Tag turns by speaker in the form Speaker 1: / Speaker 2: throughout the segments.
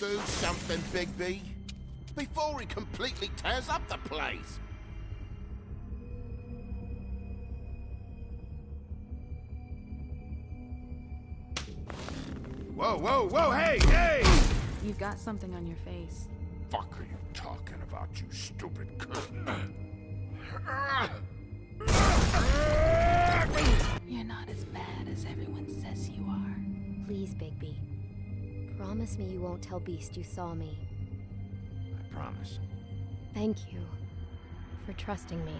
Speaker 1: Do something, Bigby, before he completely tears up the place. Whoa, whoa, whoa, hey, hey!
Speaker 2: You've got something on your face.
Speaker 1: Fuck are you talking about, you stupid cunt?
Speaker 2: You're not as bad as everyone says you are.
Speaker 3: Please, Bigby. Promise me you won't tell Beast you saw me.
Speaker 1: I promise.
Speaker 3: Thank you for trusting me.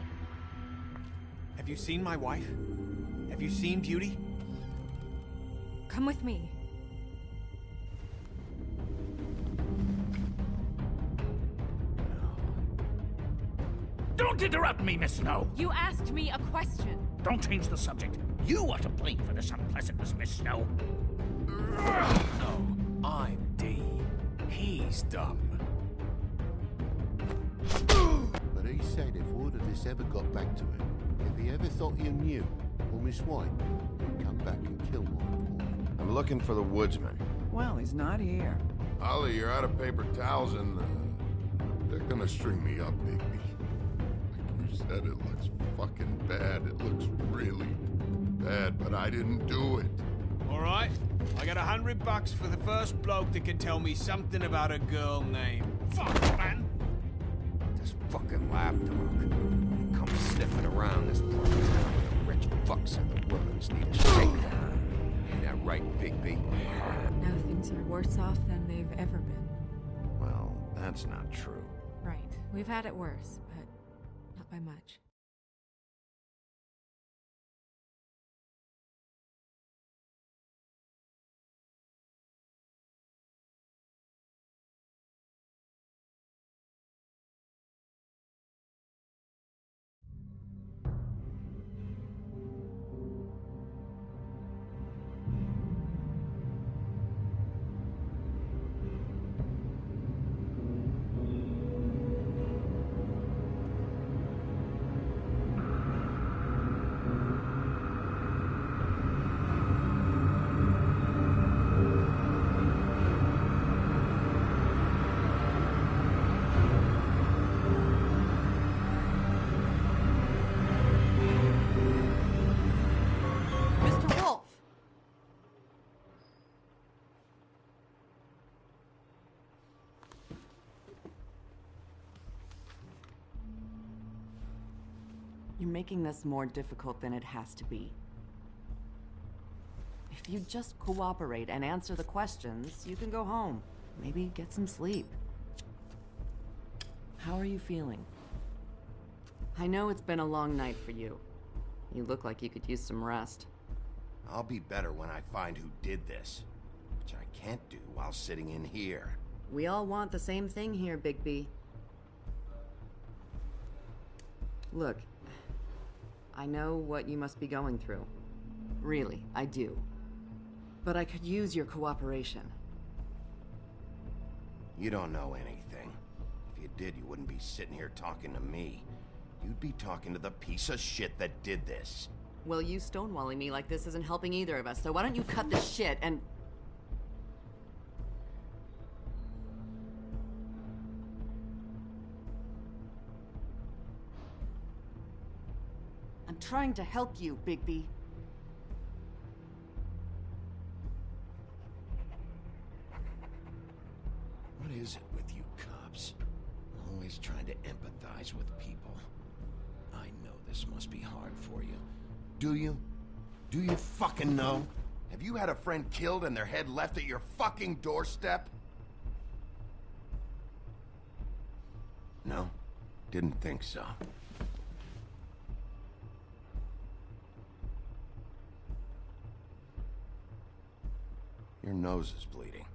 Speaker 4: Have you seen my wife? Have you seen Beauty?
Speaker 2: Come with me.
Speaker 5: Don't interrupt me, Miss Snow!
Speaker 2: You asked me a question.
Speaker 5: Don't change the subject. You are to blame for this unpleasantness, Miss Snow.
Speaker 4: No, I'm D. He's dumb.
Speaker 1: But he said if word of this ever got back to him, if he ever thought you knew, or Miss White, he'd come back and kill my boy. I'm looking for the woodsman.
Speaker 6: Well, he's not here.
Speaker 7: Ollie, you're out of paper towels and they're gonna string me up, Bigby. Like you said, it looks fucking bad. It looks really bad, but I didn't do it.
Speaker 4: All right, I got $100 for the first bloke that can tell me something about a girl named... Fuck, man!
Speaker 8: This fucking lapdog. He comes sniffing around this part of town. The rich fucks in the wilderness need a shakedown. Ain't that right, Bigby?
Speaker 2: Now things are worse off than they've ever been.
Speaker 1: Well, that's not true.
Speaker 2: Right. We've had it worse, but not by much. Mr. Wolf!
Speaker 6: You're making this more difficult than it has to be. If you just cooperate and answer the questions, you can go home. Maybe get some sleep. How are you feeling? I know it's been a long night for you. You look like you could use some rest.
Speaker 1: I'll be better when I find who did this, which I can't do while sitting in here.
Speaker 6: We all want the same thing here, Bigby. Look, I know what you must be going through. Really, I do. But I could use your cooperation.
Speaker 1: You don't know anything. If you did, you wouldn't be sitting here talking to me. You'd be talking to the piece of shit that did this.
Speaker 6: Well, you stonewalling me like this isn't helping either of us, so why don't you cut the shit and... I'm trying to help you, Bigby.
Speaker 1: What is it with you cops? Always trying to empathize with people. I know this must be hard for you. Do you? Do you fucking know? Have you had a friend killed and their head left at your fucking doorstep? No? Didn't think so. Your nose is bleeding.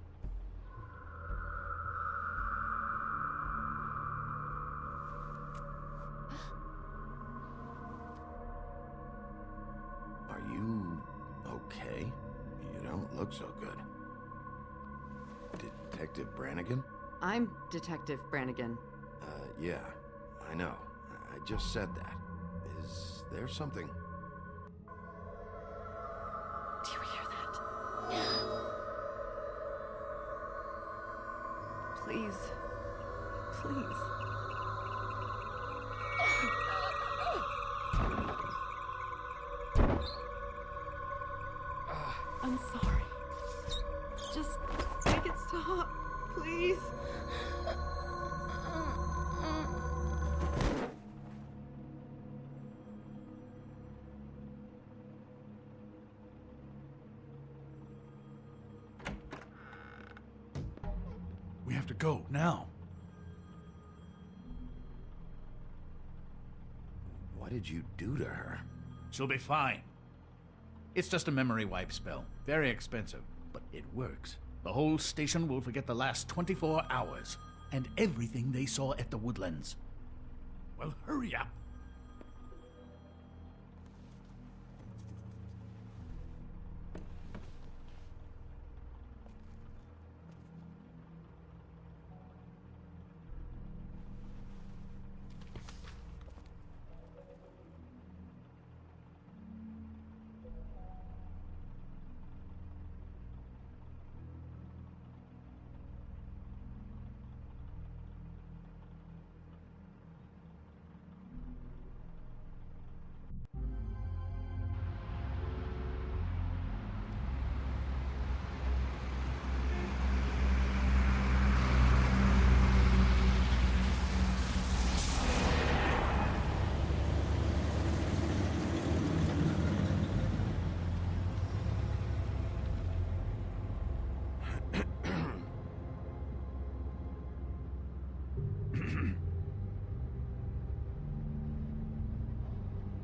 Speaker 1: Are you okay? You don't look so good. Detective Brannigan?
Speaker 6: I'm Detective Brannigan.
Speaker 1: Yeah, I know. I just said that. Is there something?
Speaker 6: Do you hear that? Please. Please. I'm sorry. Just make it stop, please.
Speaker 9: We have to go, now.
Speaker 1: What did you do to her?
Speaker 9: She'll be fine. It's just a memory wipe spell. Very expensive, but it works. The whole station will forget the last 24 hours, and everything they saw at the Woodlands. Well, hurry up.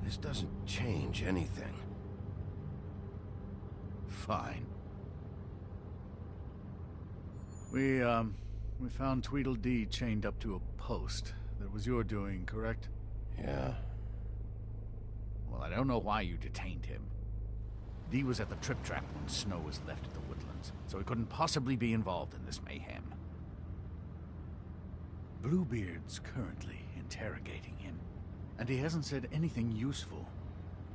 Speaker 1: This doesn't change anything.
Speaker 9: Fine. We found Tweedledee chained up to a post. That was your doing, correct?
Speaker 1: Yeah.
Speaker 9: Well, I don't know why you detained him. Dee was at the Trip Trap when Snow was left at the Woodlands, so he couldn't possibly be involved in this mayhem. Bluebeard's currently interrogating him, and he hasn't said anything useful.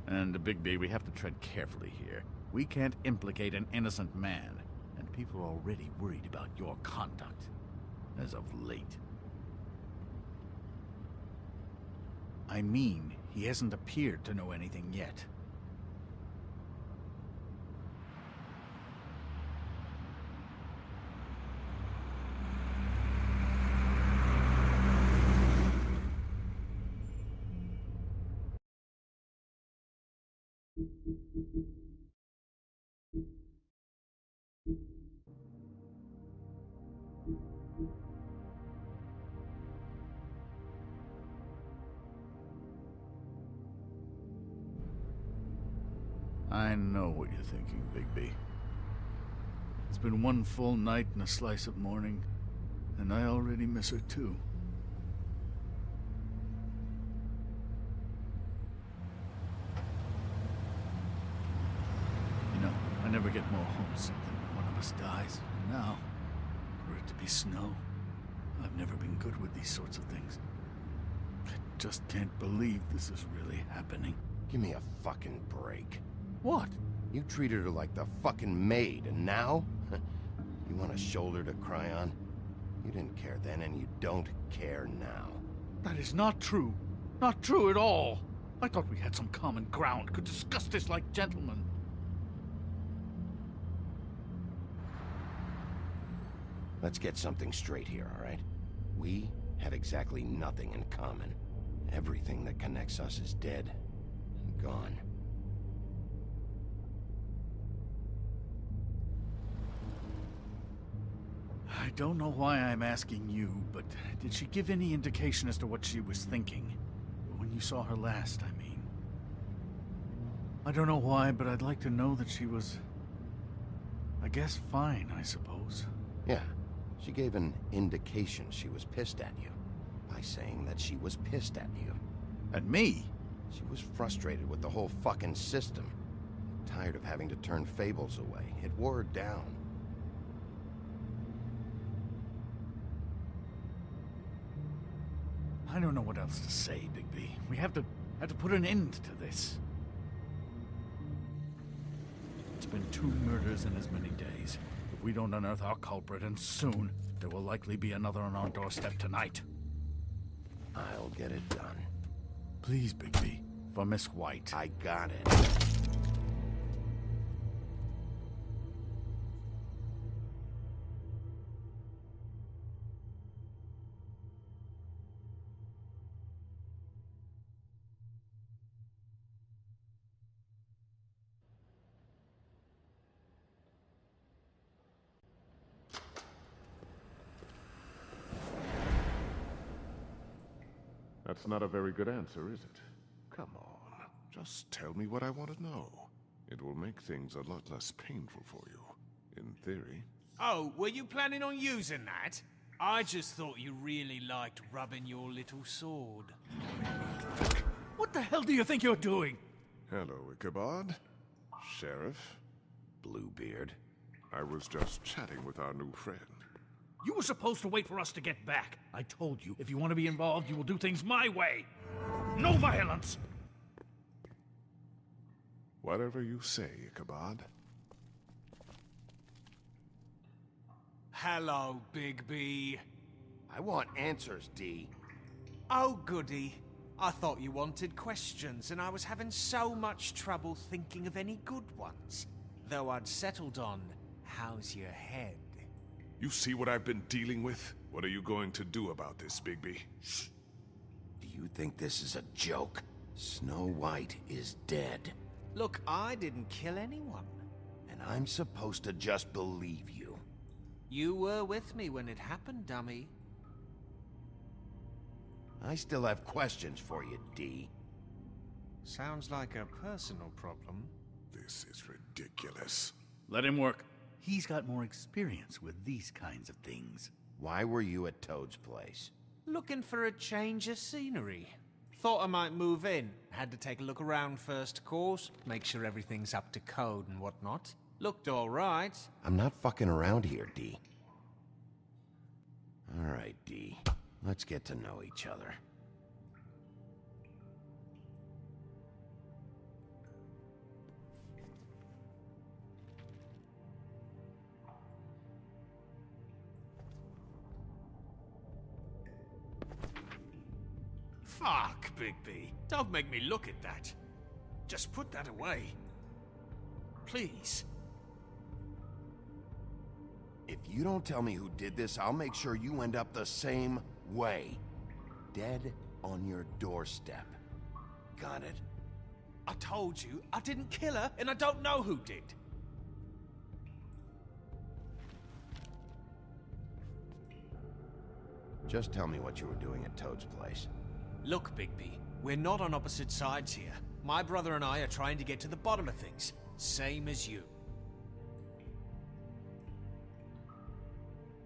Speaker 9: And, Bigby, we have to tread carefully here. We can't implicate an innocent man, and people are already worried about your conduct, as of late. I mean, he hasn't appeared to know anything yet. I know what you're thinking, Bigby. It's been one full night and a slice of morning, and I already miss her too. You know, I never get more homesick than when one of us dies. And now, for it to be Snow, I've never been good with these sorts of things. I just can't believe this is really happening.
Speaker 1: Give me a fucking break.
Speaker 9: What?
Speaker 1: You treated her like the fucking maid, and now? You want a shoulder to cry on? You didn't care then, and you don't care now.
Speaker 9: That is not true. Not true at all. I thought we had some common ground, could discuss this like gentlemen.
Speaker 1: Let's get something straight here, all right? We have exactly nothing in common. Everything that connects us is dead and gone.
Speaker 9: I don't know why I'm asking you, but did she give any indication as to what she was thinking? When you saw her last, I mean. I don't know why, but I'd like to know that she was, I guess, fine, I suppose.
Speaker 1: Yeah, she gave an indication she was pissed at you by saying that she was pissed at you.
Speaker 9: At me?
Speaker 1: She was frustrated with the whole fucking system. Tired of having to turn Fables away. It wore her down.
Speaker 9: I don't know what else to say, Bigby. We have to put an end to this. It's been 2 murders in as many days. If we don't unearth our culprit, and soon, there will likely be another on our doorstep tonight.
Speaker 1: I'll get it done.
Speaker 9: Please, Bigby. For Miss White.
Speaker 1: I got it.
Speaker 10: That's not a very good answer, is it? Come on, just tell me what I want to know. It will make things a lot less painful for you, in theory.
Speaker 4: Oh, were you planning on using that? I just thought you really liked rubbing your little sword.
Speaker 9: What the hell do you think you're doing?
Speaker 10: Hello, Ichabod. Sheriff.
Speaker 1: Bluebeard.
Speaker 10: I was just chatting with our new friend.
Speaker 9: You were supposed to wait for us to get back. I told you, if you want to be involved, you will do things my way. No violence!
Speaker 10: Whatever you say, Ichabod.
Speaker 4: Hello, Bigby.
Speaker 1: I want answers, D.
Speaker 4: Oh, goody. I thought you wanted questions, and I was having so much trouble thinking of any good ones. Though I'd settled on, how's your head?
Speaker 10: You see what I've been dealing with? What are you going to do about this, Bigby?
Speaker 1: Shh. Do you think this is a joke? Snow White is dead.
Speaker 4: Look, I didn't kill anyone.
Speaker 1: And I'm supposed to just believe you.
Speaker 4: You were with me when it happened, dummy.
Speaker 1: I still have questions for you, D.
Speaker 4: Sounds like a personal problem.
Speaker 10: This is ridiculous.
Speaker 9: Let him work. He's got more experience with these kinds of things.
Speaker 1: Why were you at Toad's place?
Speaker 4: Looking for a change of scenery. Thought I might move in. Had to take a look around first, of course. Make sure everything's up to code and whatnot. Looked all right.
Speaker 1: I'm not fucking around here, D. All right, D. Let's get to know each other.
Speaker 4: Fuck, Bigby. Don't make me look at that. Just put that away. Please.
Speaker 1: If you don't tell me who did this, I'll make sure you end up the same way. Dead on your doorstep. Got it?
Speaker 4: I told you, I didn't kill her, and I don't know who did.
Speaker 1: Just tell me what you were doing at Toad's place.
Speaker 4: Look, Bigby, we're not on opposite sides here. My brother and I are trying to get to the bottom of things. Same as you.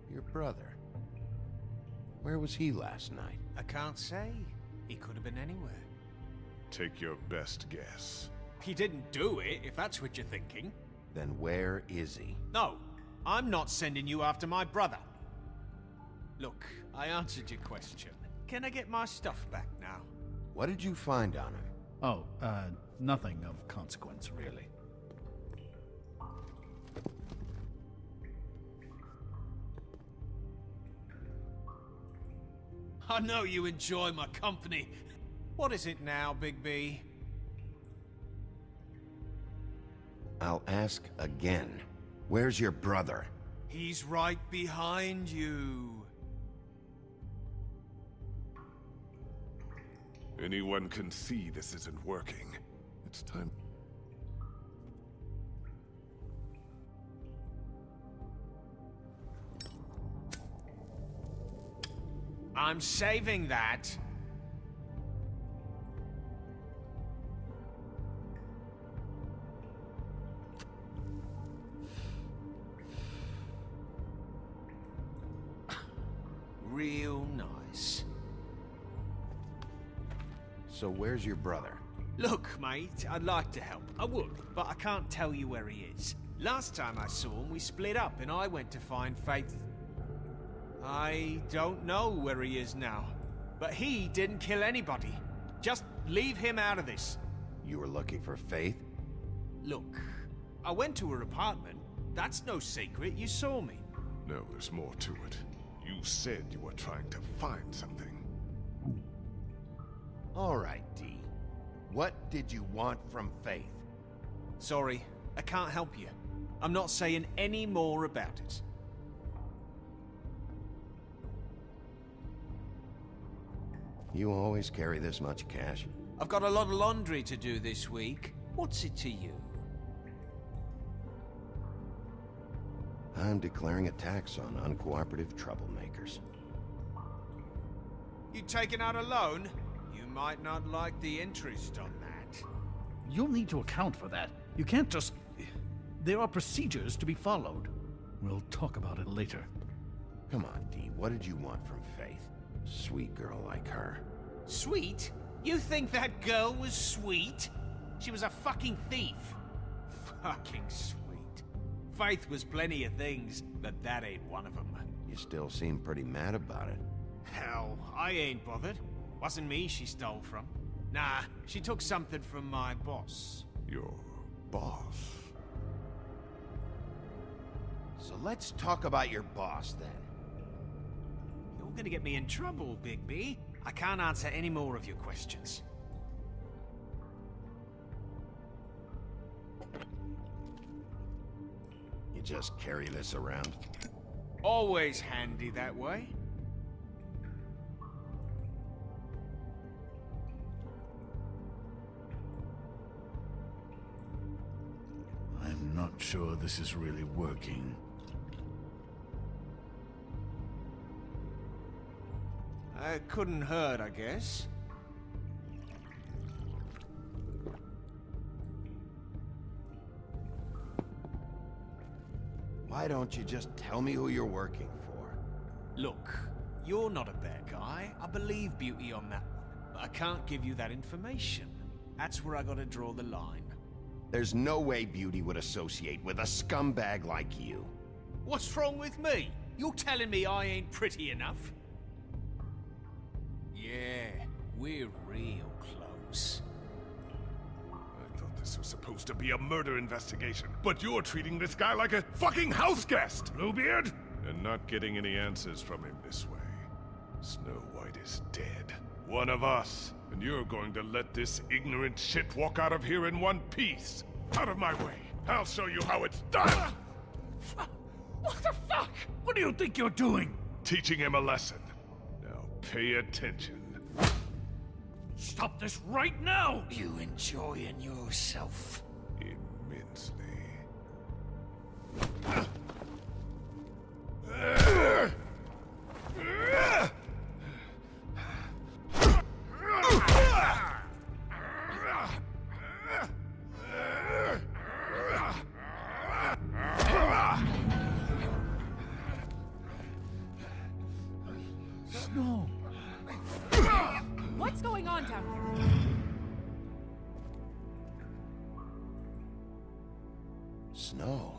Speaker 1: Your brother? Where was he last night?
Speaker 4: I can't say. He could have been anywhere.
Speaker 10: Take your best guess.
Speaker 4: He didn't do it, if that's what you're thinking.
Speaker 1: Then where is he?
Speaker 4: No, I'm not sending you after my brother. Look, I answered your question. Can I get my stuff back now?
Speaker 1: What did you find on him?
Speaker 9: Oh, nothing of consequence, really.
Speaker 4: I know you enjoy my company. What is it now, Bigby?
Speaker 1: I'll ask again. Where's your brother?
Speaker 4: He's right behind you.
Speaker 10: Anyone can see this isn't working. It's time.
Speaker 4: I'm saving that. Real nice.
Speaker 1: So where's your brother?
Speaker 4: Look, mate, I'd like to help. I would, but I can't tell you where he is. Last time I saw him, we split up and I went to find Faith. I don't know where he is now, but he didn't kill anybody. Just leave him out of this.
Speaker 1: You were looking for Faith?
Speaker 4: Look, I went to her apartment. That's no secret, you saw me.
Speaker 10: No, there's more to it. You said you were trying to find something.
Speaker 1: All right, D. What did you want from Faith?
Speaker 4: Sorry, I can't help you. I'm not saying any more about it.
Speaker 1: You always carry this much cash?
Speaker 4: I've got a lot of laundry to do this week. What's it to you?
Speaker 1: I'm declaring a tax on uncooperative troublemakers.
Speaker 4: You taking out a loan? You might not like the interest on that.
Speaker 9: You'll need to account for that. You can't just... There are procedures to be followed. We'll talk about it later.
Speaker 1: Come on, D. What did you want from Faith? Sweet girl like her.
Speaker 4: Sweet? You think that girl was sweet? She was a fucking thief. Fucking sweet. Faith was plenty of things, but that ain't one of them.
Speaker 1: You still seem pretty mad about it.
Speaker 4: Hell, I ain't bothered. Wasn't me she stole from. Nah, she took something from my boss.
Speaker 10: Your boss?
Speaker 1: So let's talk about your boss, then.
Speaker 4: You're gonna get me in trouble, Bigby. I can't answer any more of your questions.
Speaker 1: You just carry this around?
Speaker 4: Always handy that way.
Speaker 9: I'm not sure this is really working.
Speaker 4: It couldn't hurt, I guess.
Speaker 1: Why don't you just tell me who you're working for?
Speaker 4: Look, you're not a bad guy. I believe Beauty on that one. But I can't give you that information. That's where I gotta draw the line.
Speaker 1: There's no way Beauty would associate with a scumbag like you.
Speaker 4: What's wrong with me? You're telling me I ain't pretty enough? Yeah, we're real close.
Speaker 10: I thought this was supposed to be a murder investigation, but you're treating this guy like a fucking house guest, Bluebeard! And not getting any answers from him this way. Snow White is dead. One of us. And you're going to let this ignorant shit walk out of here in one piece. Out of my way. I'll show you how it's done!
Speaker 9: What the fuck? What do you think you're doing?
Speaker 10: Teaching him a lesson. Now pay attention.
Speaker 9: Stop this right now!
Speaker 5: You enjoying yourself?
Speaker 10: Immensely.
Speaker 9: Snow!
Speaker 11: What's going on down here?
Speaker 1: Snow.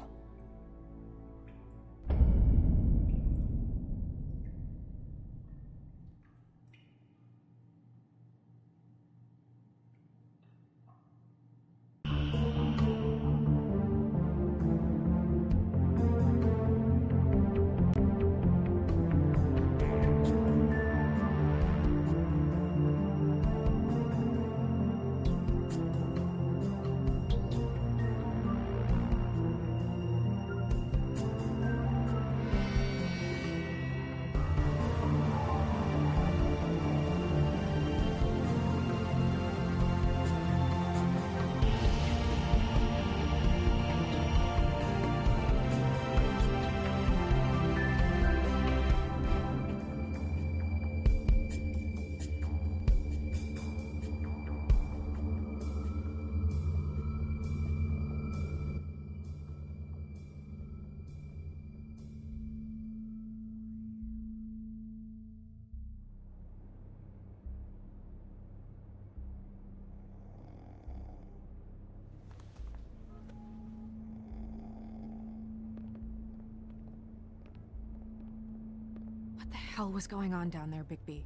Speaker 11: What the hell was going on down there, Bigby?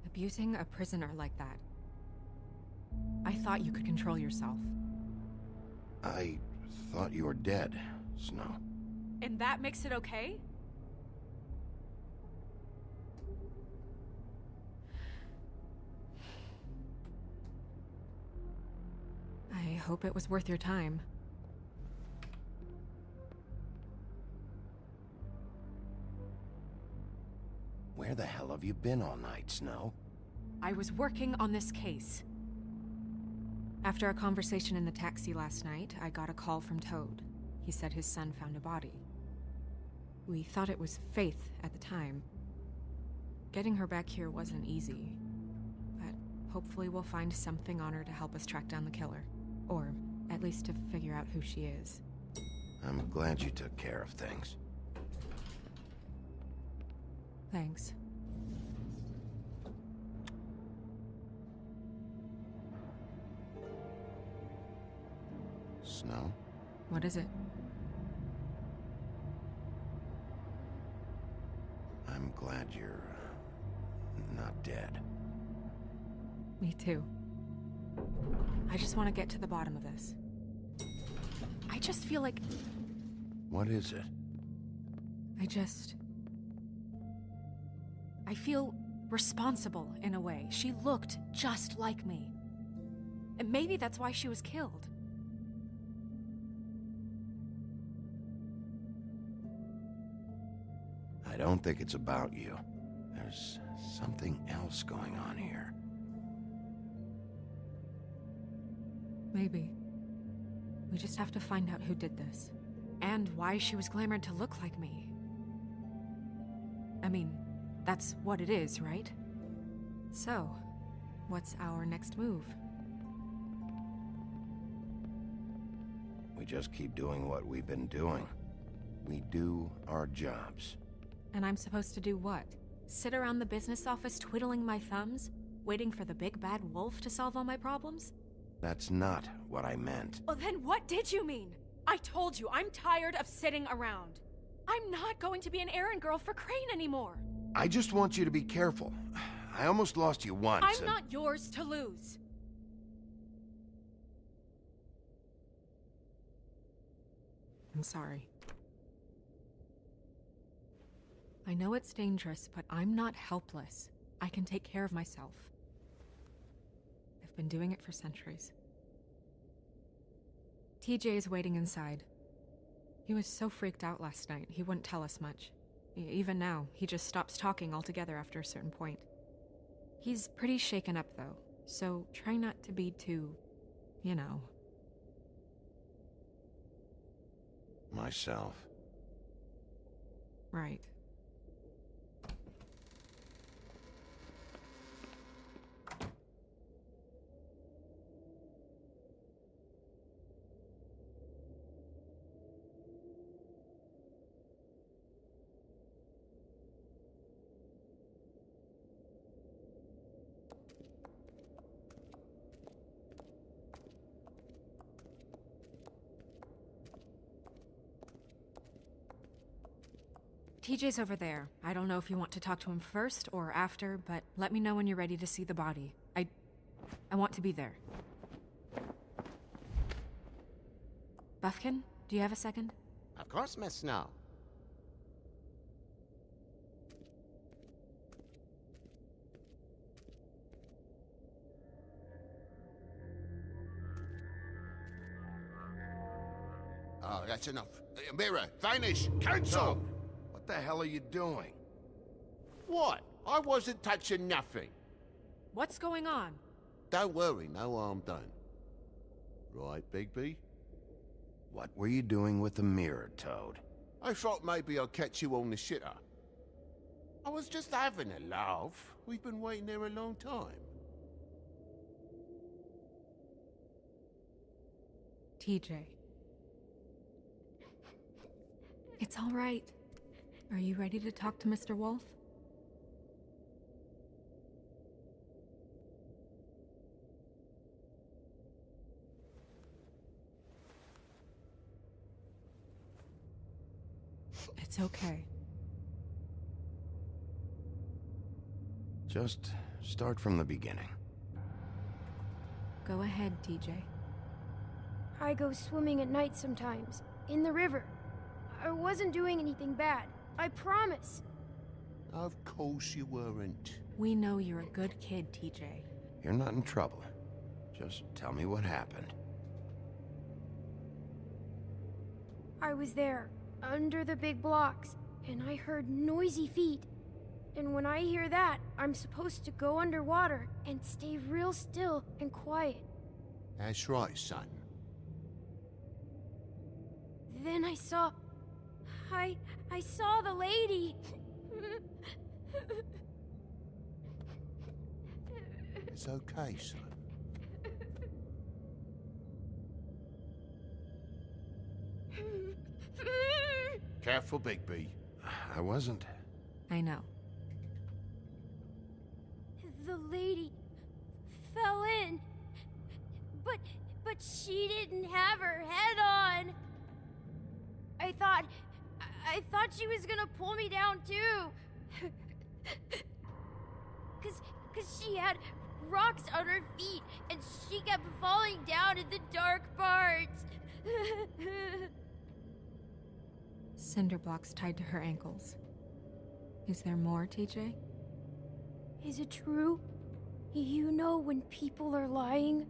Speaker 11: Abusing a prisoner like that. I thought you could control yourself.
Speaker 1: I Thought you were dead, Snow.
Speaker 11: And that makes it okay? I hope it was worth your time.
Speaker 1: Where the hell have you been all night, Snow?
Speaker 11: I was working on this case. After a conversation in the taxi last night, I got a call from Toad. He said his son found a body. We thought it was Faith at the time. Getting her back here wasn't easy, but hopefully we'll find something on her to help us track down the killer. Or at least to figure out who she is.
Speaker 1: I'm glad you took care of things.
Speaker 11: Thanks.
Speaker 1: Snow?
Speaker 11: What is it?
Speaker 1: I'm glad you're not dead.
Speaker 11: Me too. I just want to get to the bottom of this. I just feel like...
Speaker 1: What is it?
Speaker 11: I feel responsible in a way. She looked just like me. And maybe that's why she was killed.
Speaker 1: I don't think it's about you. There's something else going on here.
Speaker 11: Maybe. We just have to find out who did this. And why she was glamored to look like me. I mean, that's what it is, right? So, what's our next move?
Speaker 1: We just keep doing what we've been doing. We do our jobs.
Speaker 11: And I'm supposed to do what? Sit around the business office twiddling my thumbs? Waiting for the big bad wolf to solve all my problems?
Speaker 1: That's not what I meant.
Speaker 11: Well, then what did you mean? I told you, I'm tired of sitting around. I'm not going to be an errand girl for Crane anymore.
Speaker 1: I just want you to be careful. I almost lost you once.
Speaker 11: I'm not yours to lose. I'm sorry. I know it's dangerous, but I'm not helpless. I can take care of myself. I've been doing it for centuries. TJ is waiting inside. He was so freaked out last night, he wouldn't tell us much. Even now, he just stops talking altogether after a certain point. He's pretty shaken up, though, so try not to be too, you know.
Speaker 1: Myself.
Speaker 11: Right. TJ's over there. I don't know if you want to talk to him first or after, but let me know when you're ready to see the body. I want to be there. Buffkin, do you have a second?
Speaker 12: Of course, Miss Snow. Oh, that's enough. Mirror, vanish, cancel!
Speaker 1: Toad, what the hell are you doing?
Speaker 12: What? I wasn't touching nothing.
Speaker 11: What's going on?
Speaker 12: Don't worry, no harm done. Right, Bigby?
Speaker 1: What were you doing with the mirror, Toad?
Speaker 12: I thought maybe I'd catch you on the shitter. I was just having a laugh. We've been waiting there a long time.
Speaker 11: TJ. It's all right. Are you ready to talk to Mr. Wolf? It's okay.
Speaker 1: Just start from the beginning.
Speaker 11: Go ahead, TJ.
Speaker 13: I go swimming at night sometimes, in the river. I wasn't doing anything bad. I promise.
Speaker 12: Of course you weren't.
Speaker 11: We know you're a good kid, TJ.
Speaker 1: You're not in trouble. Just tell me what happened.
Speaker 13: I was there, under the big blocks, and I heard noisy feet. And when I hear that, I'm supposed to go underwater and stay real still and quiet.
Speaker 12: That's right, son.
Speaker 13: Then I saw the lady.
Speaker 12: It's okay, son. Careful, Bigby.
Speaker 1: I wasn't.
Speaker 11: I know.
Speaker 13: The lady fell in. But she didn't have her head on. I thought she was gonna pull me down too. Cause she had rocks on her feet and she kept falling down in the dark parts.
Speaker 11: Cinder blocks tied to her ankles. Is there more, TJ?
Speaker 13: Is it true? You know when people are lying?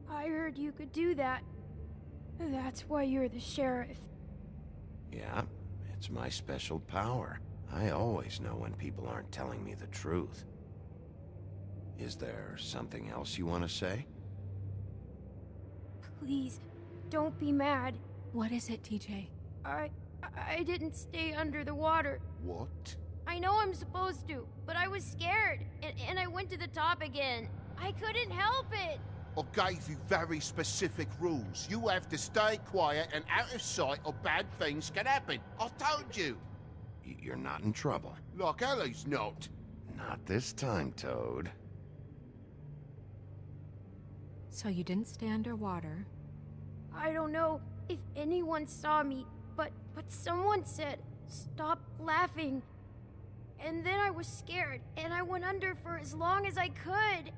Speaker 13: I heard you could do that. That's why you're the sheriff.
Speaker 1: Yeah, it's my special power. I always know when people aren't telling me the truth. Is there something else you want to say?
Speaker 13: Please, don't be mad.
Speaker 11: What is it, TJ?
Speaker 13: I didn't stay under the water.
Speaker 12: What?
Speaker 13: I know I'm supposed to, but I was scared, and I went to the top again. I couldn't help it.
Speaker 12: I gave you very specific rules. You have to stay quiet and out of sight or bad things can happen. I told you.
Speaker 1: You're not in trouble.
Speaker 12: Like Ellie's not.
Speaker 1: Not this time, Toad.
Speaker 11: So you didn't stay underwater.
Speaker 13: I don't know if anyone saw me, but someone said, "Stop laughing." And then I was scared, and I went under for as long as I could.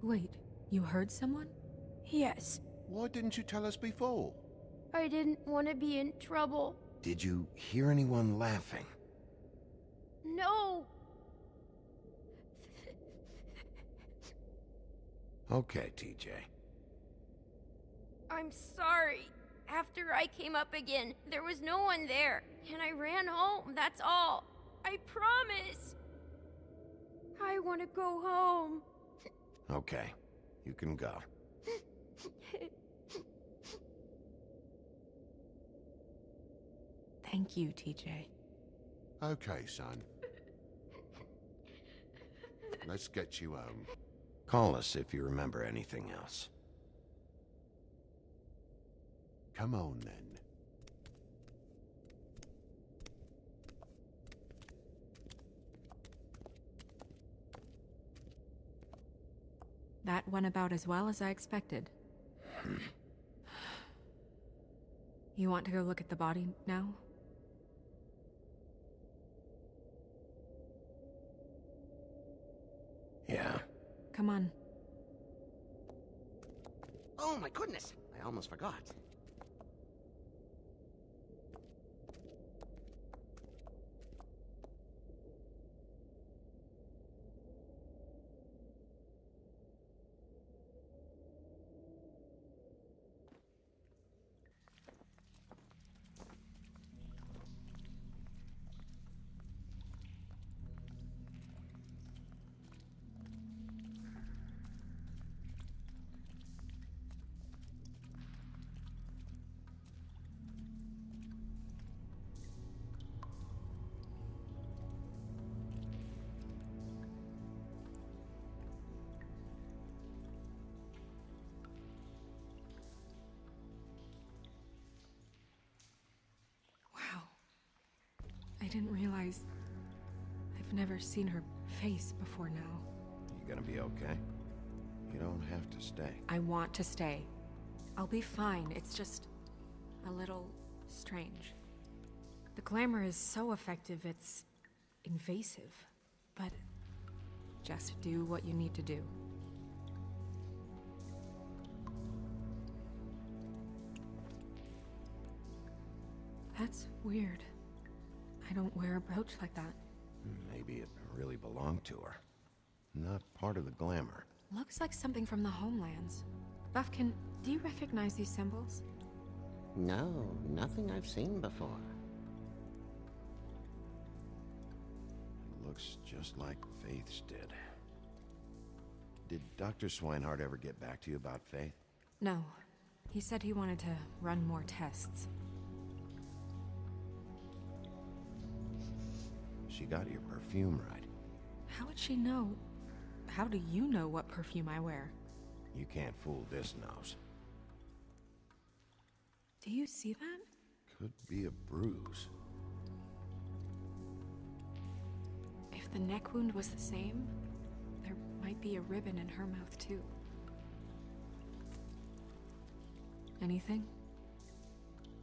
Speaker 11: Wait, you heard someone?
Speaker 13: Yes.
Speaker 12: Why didn't you tell us before?
Speaker 13: I didn't want to be in trouble.
Speaker 1: Did you hear anyone laughing?
Speaker 13: No.
Speaker 1: Okay, TJ.
Speaker 13: I'm sorry. After I came up again, there was no one there, and I ran home, that's all. I promise. I want to go home.
Speaker 1: Okay, you can go.
Speaker 11: Thank you, TJ.
Speaker 12: Okay, son. Let's get you home.
Speaker 1: Call us if you remember anything else.
Speaker 12: Come on, then.
Speaker 11: That went about as well as I expected. You want to go look at the body now?
Speaker 1: Yeah.
Speaker 11: Come on.
Speaker 5: Oh my goodness, I almost forgot.
Speaker 11: I didn't realize I've never seen her face before now.
Speaker 1: You gonna be okay? You don't have to stay.
Speaker 11: I want to stay. I'll be fine. It's just a little strange. The glamour is so effective, it's invasive. But just do what you need to do. That's weird. I don't wear a brooch like that.
Speaker 1: Maybe it really belonged to her. Not part of the glamour.
Speaker 11: Looks like something from the homelands. Buffkin, do you recognize these symbols?
Speaker 14: No, nothing I've seen before.
Speaker 1: It looks just like Faith's did. Did Dr. Swinehart ever get back to you about Faith?
Speaker 11: No. He said he wanted to run more tests.
Speaker 1: She got your perfume right.
Speaker 11: How would she know? How do you know what perfume I wear?
Speaker 1: You can't fool this nose.
Speaker 11: Do you see that?
Speaker 1: Could be a bruise.
Speaker 11: If the neck wound was the same, there might be a ribbon in her mouth too. Anything?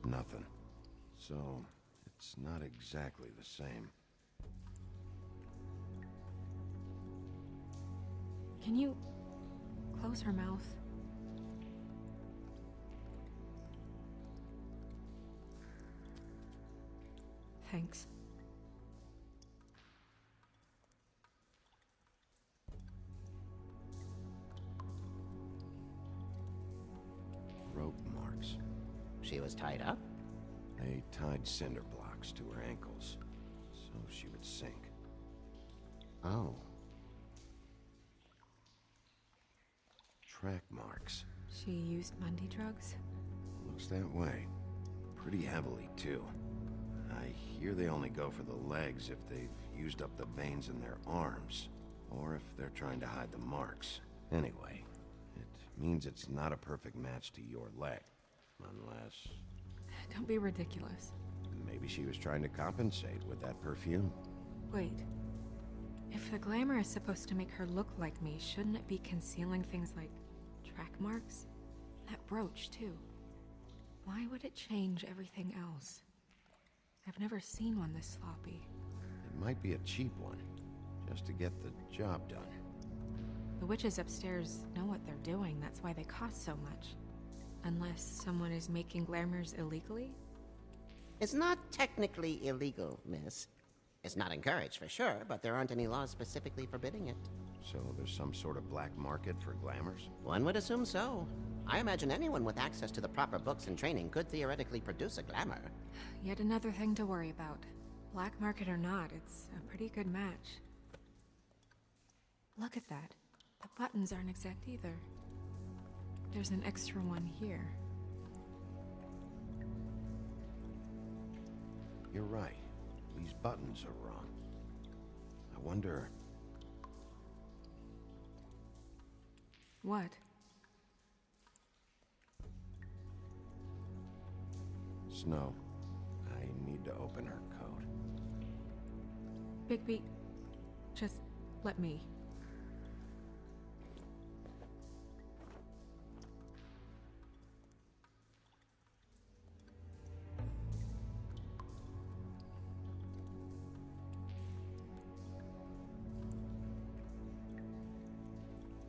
Speaker 1: Nothing. So, it's not exactly the same.
Speaker 11: Can you close her mouth? Thanks.
Speaker 1: Rope marks.
Speaker 14: She was tied up?
Speaker 1: They tied cinder blocks to her ankles, so she would sink.
Speaker 14: Oh.
Speaker 1: Track marks.
Speaker 11: She used Mundy drugs?
Speaker 1: Looks that way. Pretty heavily, too. I hear they only go for the legs if they've used up the veins in their arms, or if they're trying to hide the marks. Anyway, it means it's not a perfect match to your leg, unless...
Speaker 11: Don't be ridiculous.
Speaker 1: Maybe she was trying to compensate with that perfume.
Speaker 11: Wait. If the glamour is supposed to make her look like me, shouldn't it be concealing things like track marks? That brooch, too. Why would it change everything else? I've never seen one this sloppy.
Speaker 1: It might be a cheap one, just to get the job done.
Speaker 11: The witches upstairs know what they're doing, that's why they cost so much. Unless someone is making glamours illegally?
Speaker 14: It's not technically illegal, miss. It's not encouraged for sure, but there aren't any laws specifically forbidding it.
Speaker 1: So there's some sort of black market for glamours?
Speaker 14: One would assume so. I imagine anyone with access to the proper books and training could theoretically produce a glamour.
Speaker 11: Yet another thing to worry about. Black market or not, it's a pretty good match. Look at that. The buttons aren't exact either. There's an extra one here.
Speaker 1: You're right. These buttons are wrong. I wonder...
Speaker 11: What?
Speaker 1: Snow, I need to open her coat.
Speaker 11: Bigby, just let me.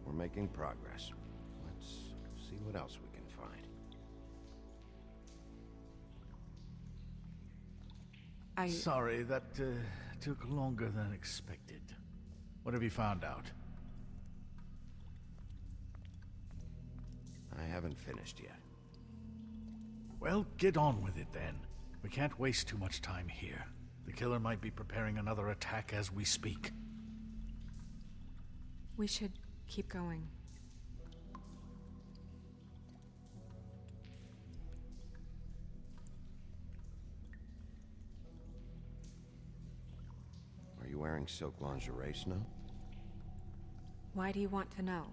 Speaker 1: We're making progress. Let's see what else we can find.
Speaker 9: Sorry, that took longer than expected. What have you found out?
Speaker 1: I haven't finished yet.
Speaker 9: Well, get on with it then. We can't waste too much time here. The killer might be preparing another attack as we speak.
Speaker 11: We should keep going.
Speaker 1: Are you wearing silk lingerie, Snow?
Speaker 11: Why do you want to know?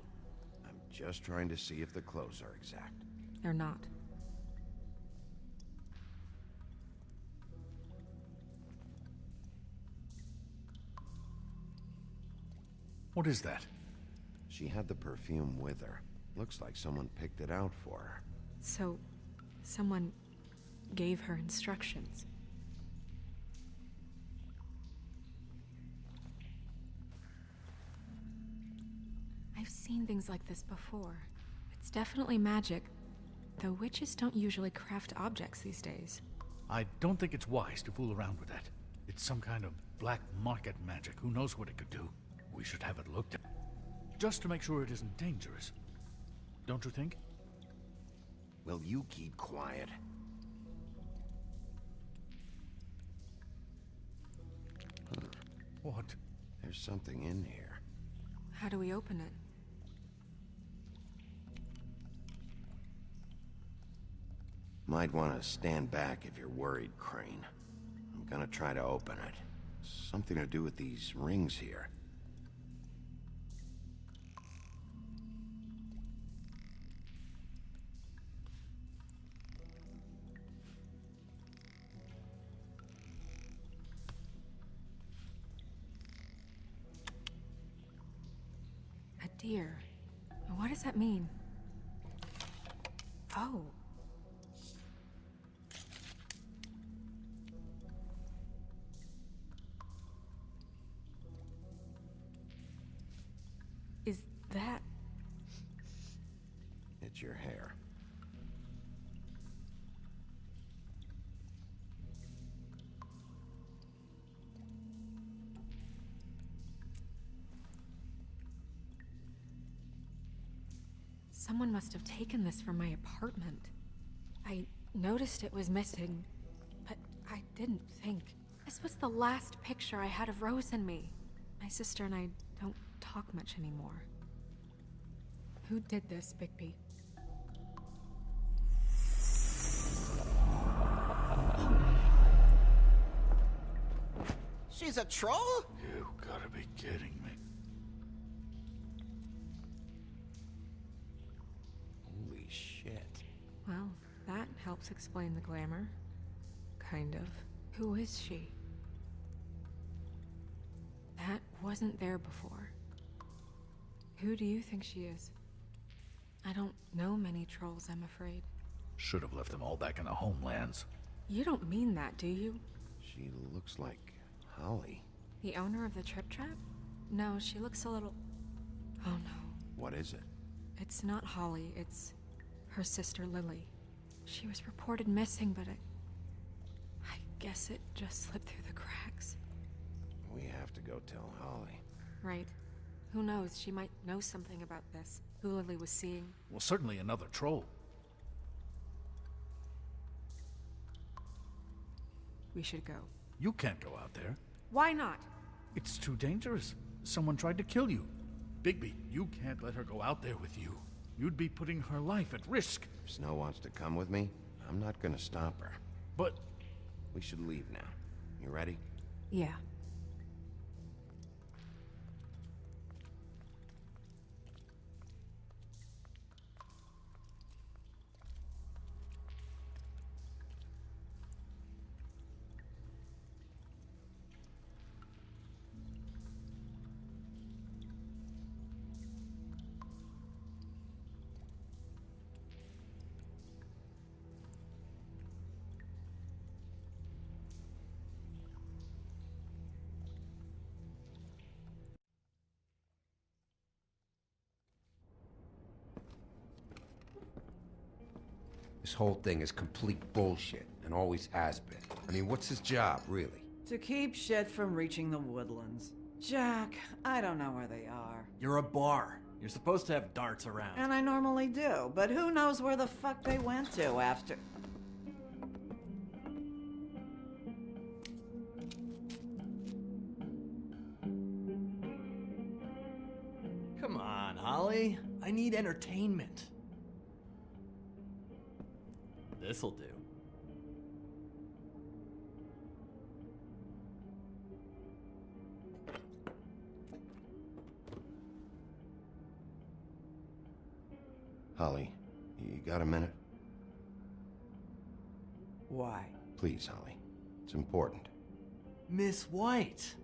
Speaker 1: I'm just trying to see if the clothes are exact.
Speaker 11: They're not.
Speaker 9: What is that?
Speaker 1: She had the perfume with her. Looks like someone picked it out for her.
Speaker 11: So, someone gave her instructions. I've seen things like this before. It's definitely magic, though witches don't usually craft objects these days.
Speaker 9: I don't think it's wise to fool around with that. It's some kind of black market magic. Who knows what it could do? We should have it looked at. Just to make sure it isn't dangerous. Don't you think?
Speaker 1: Will you keep quiet?
Speaker 9: What?
Speaker 1: There's something in here.
Speaker 11: How do we open it?
Speaker 1: Might want to stand back if you're worried, Crane. I'm gonna try to open it. Something to do with these rings here.
Speaker 11: A deer. What does that mean? Oh. Is that...
Speaker 1: It's your hair.
Speaker 11: Someone must have taken this from my apartment. I noticed it was missing, but I didn't think. This was the last picture I had of Rose and me. My sister and I don't talk much anymore. Who did this, Bigby?
Speaker 14: She's a troll?
Speaker 9: You gotta be kidding me.
Speaker 1: Holy shit.
Speaker 11: Well, that helps explain the glamour. Kind of. Who is she? That wasn't there before. Who do you think she is? I don't know many trolls, I'm afraid.
Speaker 9: Should have left them all back in the homelands.
Speaker 11: You don't mean that, do you?
Speaker 1: She looks like Holly.
Speaker 11: The owner of the Trip Trap? No, she looks a little... Oh no.
Speaker 1: What is it?
Speaker 11: It's not Holly, it's her sister Lily. She was reported missing, but I guess it just slipped through the cracks.
Speaker 1: We have to go tell Holly.
Speaker 11: Right. Who knows, she might know something about this. Who Lily was seeing.
Speaker 9: Well, certainly another troll.
Speaker 11: We should go.
Speaker 9: You can't go out there.
Speaker 11: Why not?
Speaker 9: It's too dangerous. Someone tried to kill you. Bigby, you can't let her go out there with you. You'd be putting her life at risk.
Speaker 1: If Snow wants to come with me, I'm not gonna stop her.
Speaker 9: But...
Speaker 1: We should leave now. You ready?
Speaker 11: Yeah.
Speaker 8: This whole thing is complete bullshit, and always has been. I mean, what's his job, really?
Speaker 15: To keep shit from reaching the woodlands. Jack, I don't know where they are.
Speaker 16: You're a bar. You're supposed to have darts around.
Speaker 15: And I normally do, but who knows where the fuck they went to after...
Speaker 16: Come on, Holly. I need entertainment. This'll do.
Speaker 1: Holly, you got a minute?
Speaker 15: Why?
Speaker 1: Please, Holly. It's important.
Speaker 16: Miss White,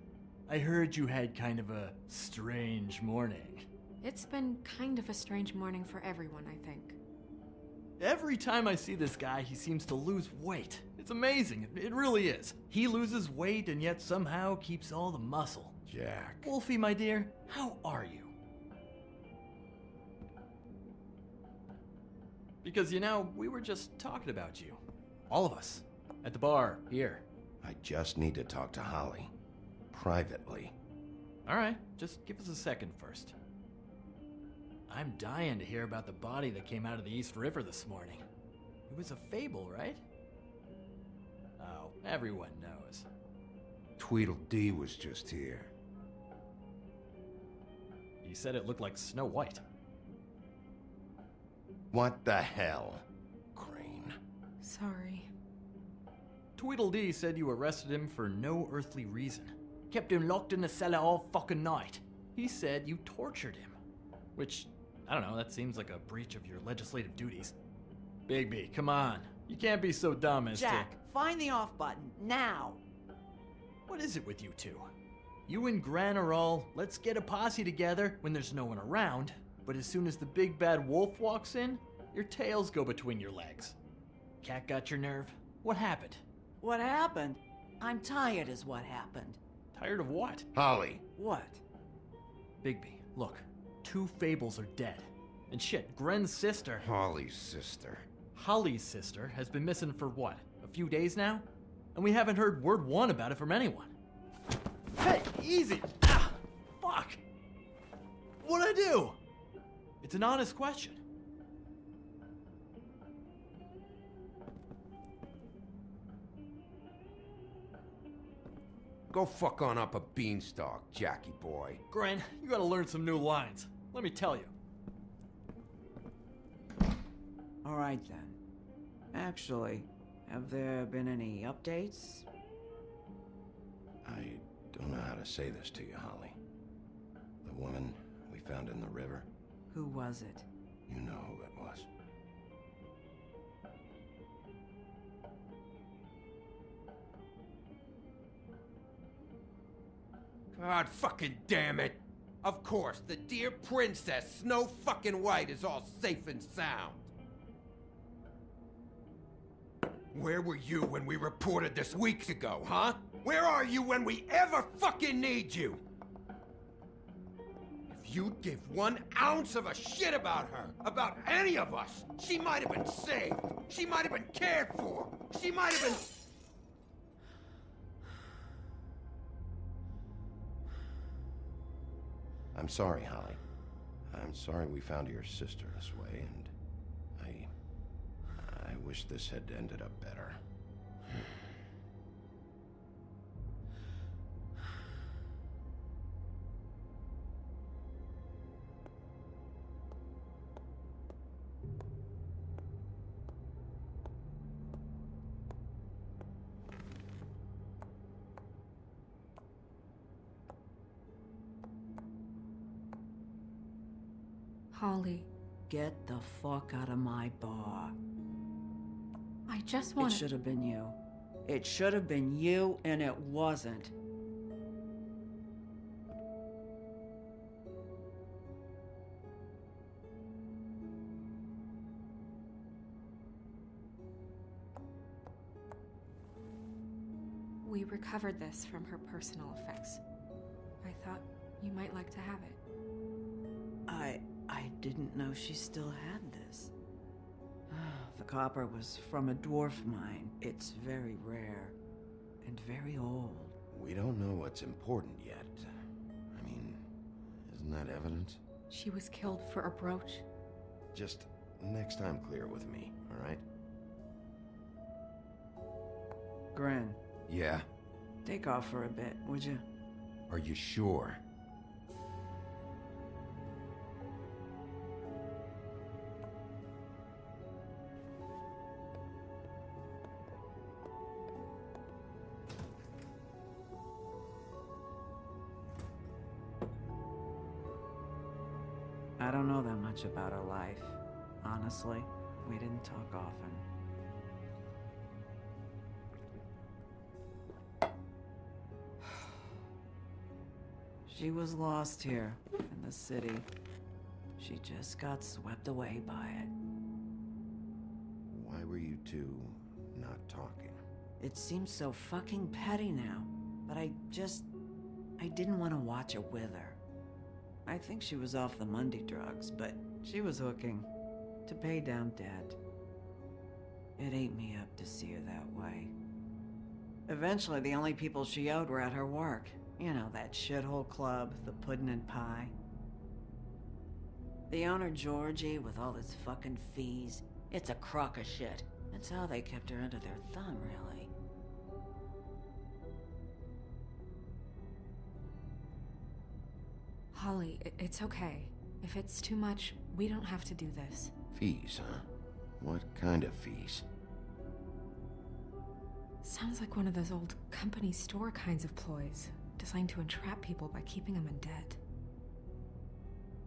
Speaker 16: I heard you had kind of a strange morning.
Speaker 11: It's been kind of a strange morning for everyone, I think.
Speaker 16: Every time I see this guy, he seems to lose weight. It's amazing. It really is. He loses weight and yet somehow keeps all the muscle.
Speaker 1: Jack.
Speaker 16: Wolfie, my dear, how are you? Because, you know, we were just talking about you. All of us. At the bar, here.
Speaker 1: I just need to talk to Holly. Privately.
Speaker 16: Alright, just give us a second first. I'm dying to hear about the body that came out of the East River this morning. It was a fable, right? Oh, everyone knows.
Speaker 8: Tweedledee was just here.
Speaker 16: He said it looked like Snow White.
Speaker 1: What the hell, Crane?
Speaker 11: Sorry.
Speaker 16: Tweedledee said you arrested him for no earthly reason. Kept him locked in the cellar all fucking night. He said you tortured him. Which, I don't know, that seems like a breach of your legislative duties. Bigby, come on. You can't be so dumb as
Speaker 15: Jack, find the off button, now!
Speaker 16: What is it with you two? You and Gran are all, let's get a posse together when there's no one around, but as soon as the big bad wolf walks in, your tails go between your legs. Cat got your nerve? What happened?
Speaker 15: What happened? I'm tired is what happened.
Speaker 16: Tired of what?
Speaker 1: Holly.
Speaker 15: What?
Speaker 16: Bigby, look. 2 fables are dead. And shit, Gren's sister...
Speaker 8: Holly's sister.
Speaker 16: Holly's sister has been missing for what? A few days now? And we haven't heard word one about it from anyone. Hey, easy! Ah! Fuck! What'd I do? It's an honest question.
Speaker 8: Go fuck on up a beanstalk, Jackie boy.
Speaker 16: Gren, you gotta learn some new lines. Let me tell you.
Speaker 15: All right then. Actually, have there been any updates?
Speaker 1: I don't know how to say this to you, Holly. The woman we found in the river.
Speaker 15: Who was it?
Speaker 1: You know who it was.
Speaker 8: God fucking damn it! Of course, the dear princess, Snow fucking White, is all safe and sound. Where were you when we reported this weeks ago, huh? Where are you when we ever fucking need you? If you'd give 1 ounce of a shit about her, about any of us, she might have been saved. She might have been cared for. She might have been...
Speaker 1: I'm sorry, Holly. I'm sorry we found your sister this way, and I wish this had ended up better.
Speaker 11: Holly.
Speaker 15: Get the fuck out of my bar.
Speaker 11: I just want
Speaker 15: It should have been you. It should have been you, and it wasn't.
Speaker 11: We recovered this from her personal effects. I thought you might like to have it.
Speaker 15: I didn't know she still had this. The copper was from a dwarf mine. It's very rare and very old.
Speaker 1: We don't know what's important yet. I mean, isn't that evidence?
Speaker 11: She was killed for a brooch.
Speaker 1: Just next time clear it with me, all right?
Speaker 15: Gren,
Speaker 1: Yeah?
Speaker 15: take off for a bit, would you?
Speaker 1: Are you sure?
Speaker 15: I don't know that much about her life. Honestly, we didn't talk often. She was lost here in the city. She just got swept away by it.
Speaker 1: Why were you two not talking?
Speaker 15: It seems so fucking petty now, but I didn't want to watch her wither. I think she was off the Monday drugs, but she was hooking to pay down debt. It ate me up to see her that way. Eventually, the only people she owed were at her work. You know, that shithole club, the Puddin' and Pie. The owner, Georgie, with all his fucking fees, it's a crock of shit. That's how they kept her under their thumb, really.
Speaker 11: Holly, it's okay. If it's too much, we don't have to do this.
Speaker 1: Fees, huh? What kind of fees?
Speaker 11: Sounds like one of those old company store kinds of ploys, designed to entrap people by keeping them in debt.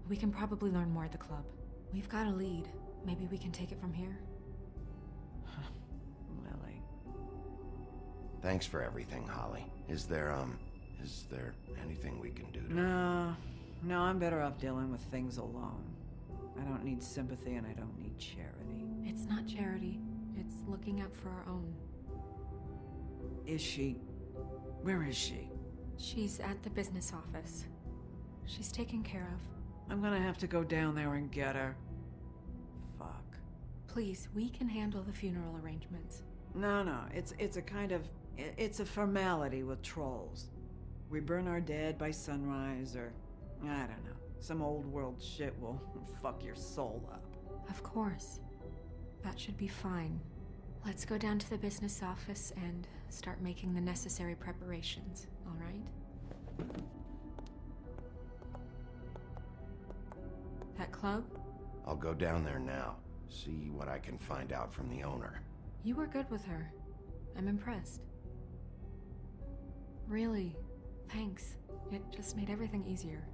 Speaker 11: We can probably learn more at the club. We've got a lead. Maybe we can take it from here?
Speaker 15: Lily.
Speaker 1: Thanks for everything, Holly. Is there anything we can do to...
Speaker 15: No, I'm better off dealing with things alone. I don't need sympathy and I don't need charity.
Speaker 11: It's not charity. It's looking out for our own.
Speaker 15: Is she... Where is she?
Speaker 11: She's at the business office. She's taken care of.
Speaker 15: I'm gonna have to go down there and get her. Fuck.
Speaker 11: Please, we can handle the funeral arrangements.
Speaker 15: No, it's a kind of... It's a formality with trolls. We burn our dead by sunrise, or... I don't know. Some old world shit will fuck your soul up.
Speaker 11: Of course. That should be fine. Let's go down to the business office and start making the necessary preparations, all right? That club?
Speaker 1: I'll go down there now. See what I can find out from the owner.
Speaker 11: You were good with her. I'm impressed. Really, thanks. It just made everything easier.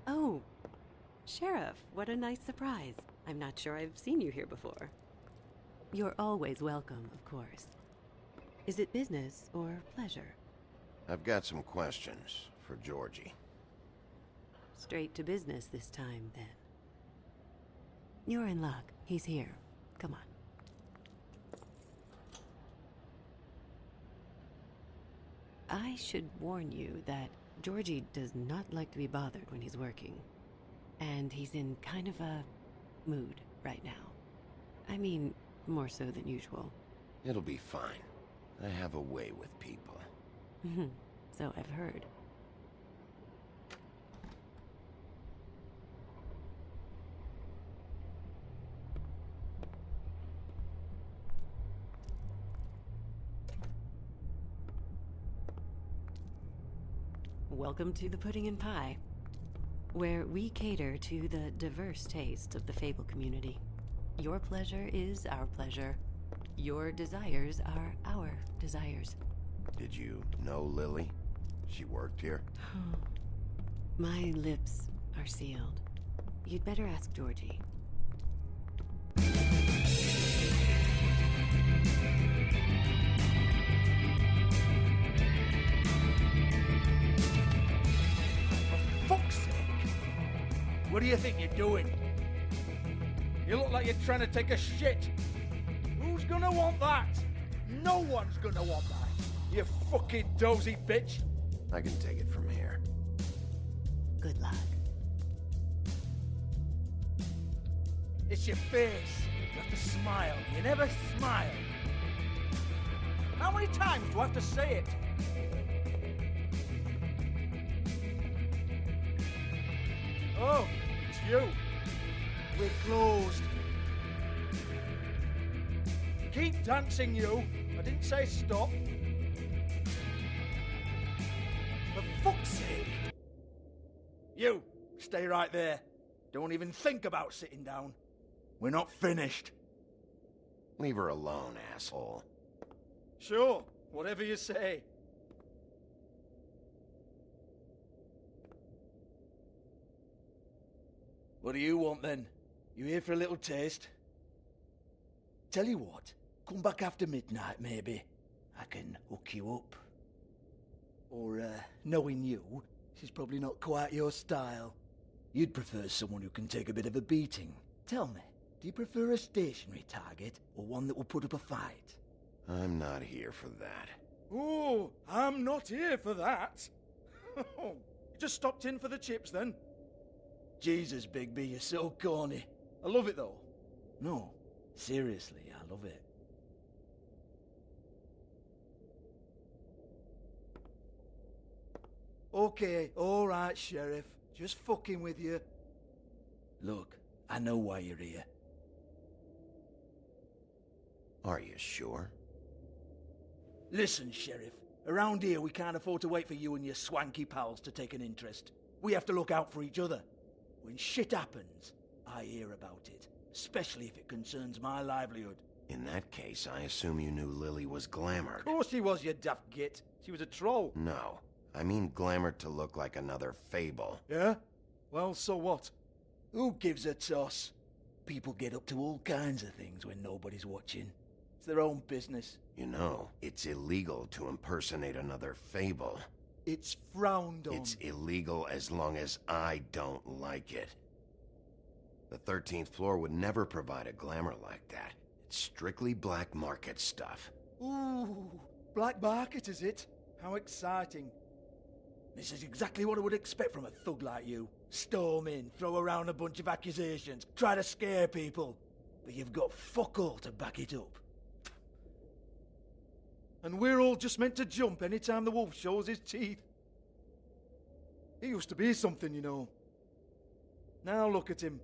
Speaker 17: Oh, Sheriff, what a nice surprise. I'm not sure I've seen you here before. You're always welcome, of course. Is it business or pleasure?
Speaker 1: I've got some questions for Georgie.
Speaker 17: Straight to business this time, then. You're in luck. He's here. Come on. I should warn you that Georgie does not like to be bothered when he's working. And he's in kind of a mood right now. I mean, more so than usual.
Speaker 1: It'll be fine. I have a way with people.
Speaker 17: So I've heard. Welcome to the Pudding and Pie, where we cater to the diverse tastes of the Fable community. Your pleasure is our pleasure. Your desires are our desires.
Speaker 1: Did you know Lily? She worked here?
Speaker 17: My lips are sealed. You'd better ask Georgie.
Speaker 5: Fuck's sake! What do you think you're doing? You look like you're trying to take a shit. Who's gonna want that? No one's gonna want that. You fucking dozy bitch.
Speaker 1: I can take it from here.
Speaker 17: Good luck.
Speaker 5: It's your face. You have to smile. You never smile. How many times do I have to say it? Oh, it's you. We're closed. Keep dancing, you. I didn't say stop. For fuck's sake. You, stay right there. Don't even think about sitting down. We're not finished.
Speaker 1: Leave her alone, asshole.
Speaker 5: Sure, whatever you say. What do you want then? You here for a little taste? Tell you what, come back after midnight maybe. I can hook you up. Or, knowing you, she's probably not quite your style. You'd prefer someone who can take a bit of a beating. Tell me, do you prefer a stationary target or one that will put up a fight?
Speaker 1: I'm not here for that.
Speaker 5: Oh, I'm not here for that. You just stopped in for the chips then? Jesus, Bigby, you're so corny. I love it though. No, seriously, I love it. Okay, alright, Sheriff. Just fucking with you. Look, I know why you're here.
Speaker 1: Are you sure?
Speaker 5: Listen, Sheriff. Around here, we can't afford to wait for you and your swanky pals to take an interest. We have to look out for each other. When shit happens, I hear about it. Especially if it concerns my livelihood.
Speaker 1: In that case, I assume you knew Lily was glamored.
Speaker 5: Of course she was, you daft git. She was a troll.
Speaker 1: No. I mean glamored to look like another fable.
Speaker 5: Yeah? Well, so what? Who gives a toss? People get up to all kinds of things when nobody's watching. It's their own business.
Speaker 1: You know, it's illegal to impersonate another fable.
Speaker 5: It's frowned on.
Speaker 1: It's illegal as long as I don't like it. The 13th floor would never provide a glamour like that. It's strictly black market stuff.
Speaker 5: Ooh, black market is it? How exciting. This is exactly what I would expect from a thug like you. Storm in, throw around a bunch of accusations, try to scare people. But you've got fuck all to back it up. And we're all just meant to jump any time the wolf shows his teeth. He used to be something, you know. Now look at him.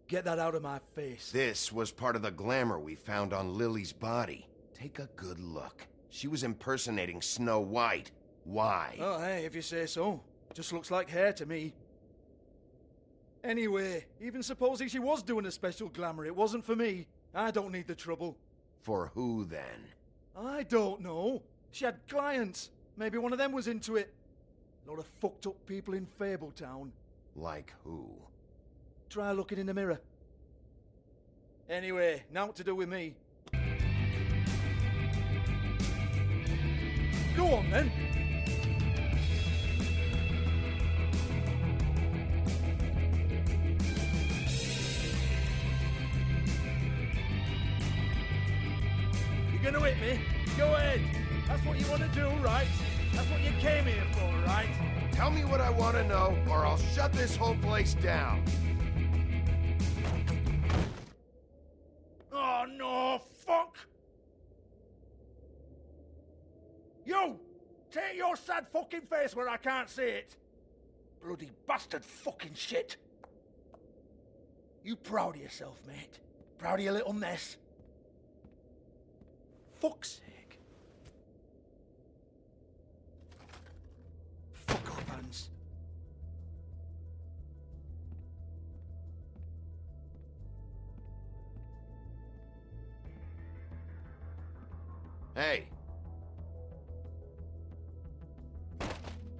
Speaker 5: Get that out of my face.
Speaker 1: This was part of the glamour we found on Lily's body. Take a good look. She was impersonating Snow White. Why?
Speaker 5: Oh, hey, if you say so. Just looks like hair to me. Anyway, even supposing she was doing a special glamour, it wasn't for me. I don't need the trouble.
Speaker 1: For who, then?
Speaker 5: I don't know. She had clients. Maybe one of them was into it. A lot of fucked up people in Fabletown.
Speaker 1: Like who?
Speaker 5: Try looking in the mirror. Anyway, now what to do with me. Go on, then. You're gonna hit me? Go ahead. That's what you want to do, right? That's what you came here for, right?
Speaker 1: Tell me what I want to know, or I'll shut this whole place down.
Speaker 5: Oh, no, fuck! You! Take your sad fucking face where I can't see it! Bloody bastard fucking shit! You proud of yourself, mate? Proud of your little mess? Fuck's sake. Fuck off, Hans.
Speaker 1: Hey.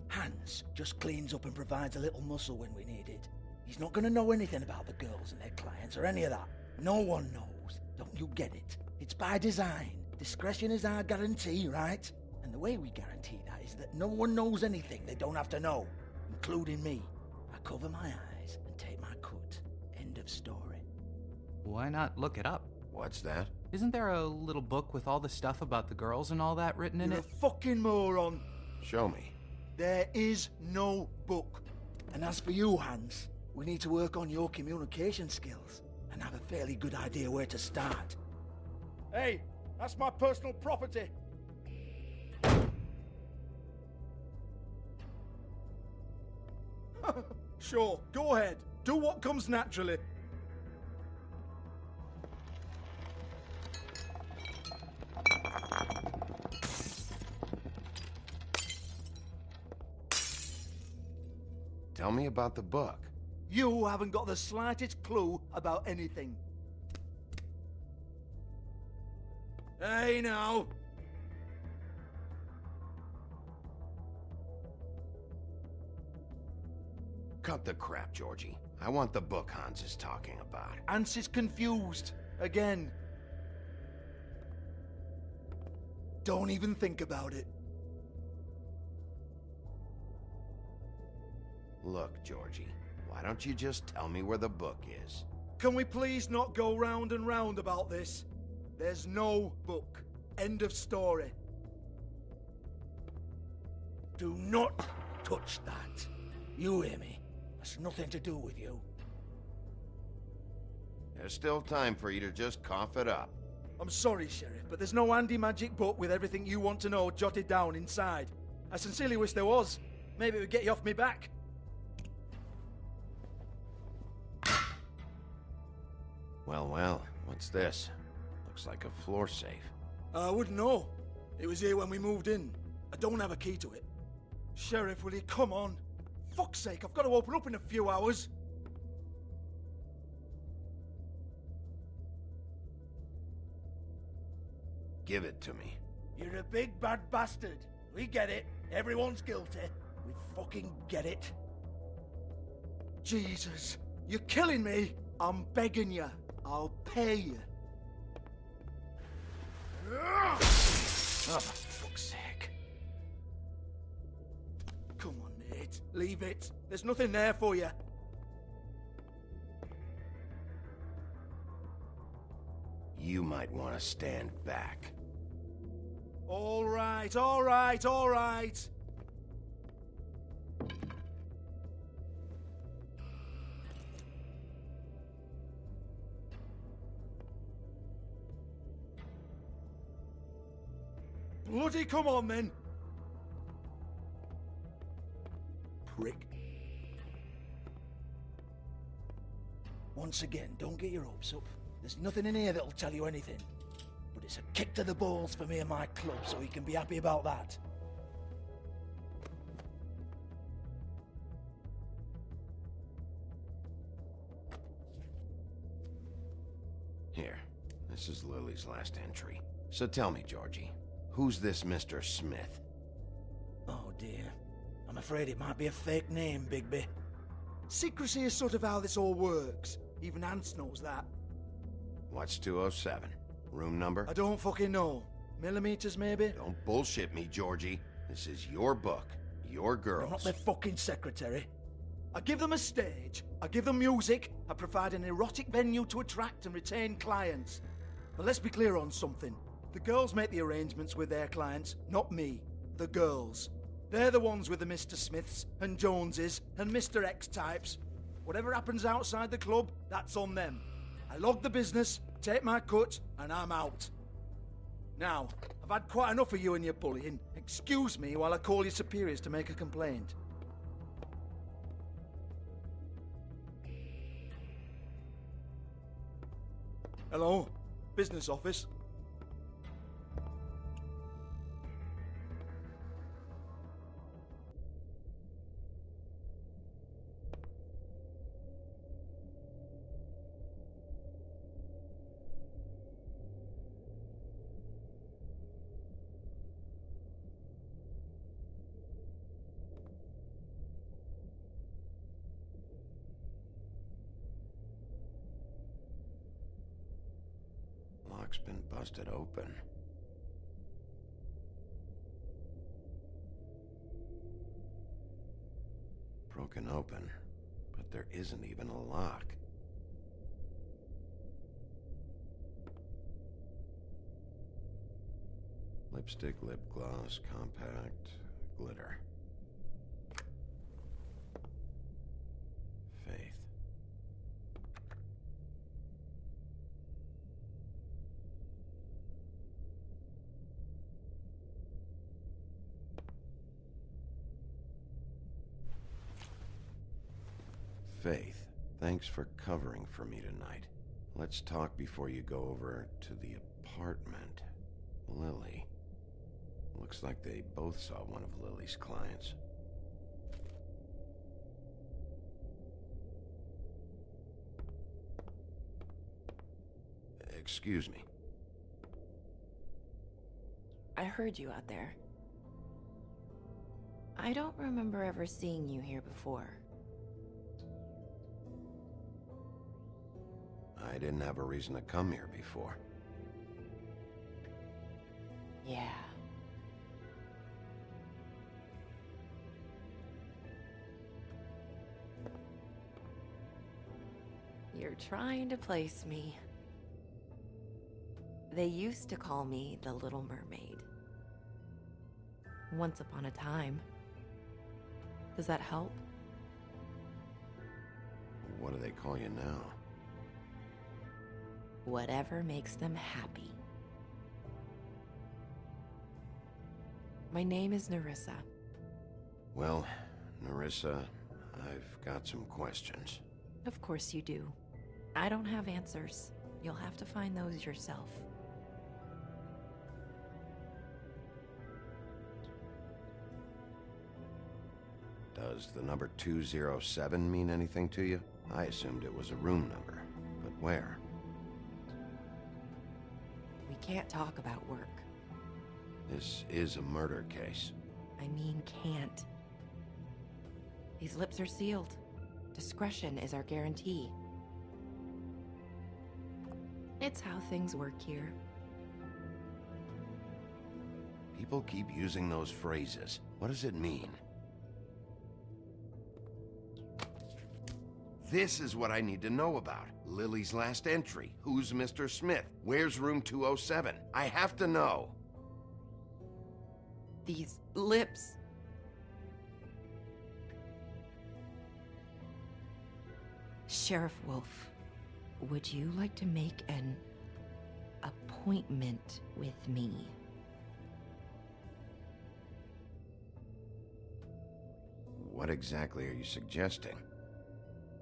Speaker 5: Hans just cleans up and provides a little muscle when we need it. He's not gonna know anything about the girls and their clients or any of that. No one knows. Don't you get it? It's by design. Discretion is our guarantee, right? And the way we guarantee that is that no one knows anything they don't have to know, including me. I cover my eyes and take my cut. End of story.
Speaker 18: Why not look it up?
Speaker 1: What's that?
Speaker 18: Isn't there a little book with all the stuff about the girls and all that written in
Speaker 5: You're
Speaker 18: it?
Speaker 5: a fucking moron.
Speaker 1: Show me.
Speaker 5: There is no book. And as for you, Hans, we need to work on your communication skills and have a fairly good idea where to start. Hey, that's my personal property. Sure, go ahead. Do what comes naturally.
Speaker 1: Tell me about the book.
Speaker 5: You haven't got the slightest clue about anything. Hey, now.
Speaker 1: Cut the crap, Georgie. I want the book Hans is talking about.
Speaker 5: Hans is confused. Again. Don't even think about it.
Speaker 1: Look, Georgie, why don't you just tell me where the book is?
Speaker 5: Can we please not go round and round about this? There's no book. End of story. Do not touch that. You hear me? That's nothing to do with you.
Speaker 1: There's still time for you to just cough it up.
Speaker 5: I'm sorry, Sheriff, but there's no handy magic book with everything you want to know jotted down inside. I sincerely wish there was. Maybe it would get you off me back.
Speaker 1: Well, what's this? Looks like a floor safe.
Speaker 5: I wouldn't know. It was here when we moved in. I don't have a key to it. Sheriff, will you come on? Fuck's sake, I've got to open up in a few hours.
Speaker 1: Give it to me.
Speaker 5: You're a big bad bastard. We get it. Everyone's guilty. We fucking get it. Jesus, you're killing me. I'm begging you. I'll pay you. Oh, for fuck's sake. Come on, Nate. Leave it. There's nothing there for you.
Speaker 1: You might want to stand back.
Speaker 5: All right, all right, all right. Bloody come on, then. Prick. Once again, don't get your hopes up. There's nothing in here that'll tell you anything. But it's a kick to the balls for me and my club, so you can be happy about that.
Speaker 1: Here, this is Lily's last entry. So tell me, Georgie, who's this Mr. Smith?
Speaker 5: Oh dear. I'm afraid it might be a fake name, Bigby. Secrecy is sort of how this all works. Even Hans knows that.
Speaker 1: What's 207? Room number?
Speaker 5: I don't fucking know. Millimeters, maybe?
Speaker 1: Don't bullshit me, Georgie. This is your book. Your girls.
Speaker 5: I'm not their fucking secretary. I give them a stage, I give them music, I provide an erotic venue to attract and retain clients. But let's be clear on something. The girls make the arrangements with their clients, not me. The girls. They're the ones with the Mr. Smiths and Joneses and Mr. X types. Whatever happens outside the club, that's on them. I log the business, take my cut, and I'm out. Now, I've had quite enough of you and your bullying. Excuse me while I call your superiors to make a complaint. Hello? Business office?
Speaker 1: Lock's been busted open. Broken open, but there isn't even a lock. Lipstick, lip gloss, compact, glitter. Faith. Faith, thanks for covering for me tonight. Let's talk before you go over to the apartment. Lily. Looks like they both saw one of Lily's clients. Excuse me.
Speaker 2: I heard you out there. I don't remember ever seeing you here before.
Speaker 1: I didn't have a reason to come here before.
Speaker 2: Yeah. You're trying to place me. They used to call me the Little Mermaid. Once upon a time. Does that help?
Speaker 1: What do they call you now?
Speaker 2: Whatever makes them happy. My name is Nerissa.
Speaker 1: Well, Nerissa, I've got some questions.
Speaker 2: Of course you do. I don't have answers. You'll have to find those yourself.
Speaker 1: Does the number 207 mean anything to you? I assumed it was a room number, but where?
Speaker 2: We can't talk about work.
Speaker 1: This is a murder case.
Speaker 2: I mean can't. These lips are sealed. Discretion is our guarantee. It's how things work here.
Speaker 1: People keep using those phrases. What does it mean? This is what I need to know about. Lily's last entry. Who's Mr. Smith? Where's room 207? I have to know.
Speaker 2: These lips. Sheriff Wolf, would you like to make an appointment with me?
Speaker 1: What exactly are you suggesting?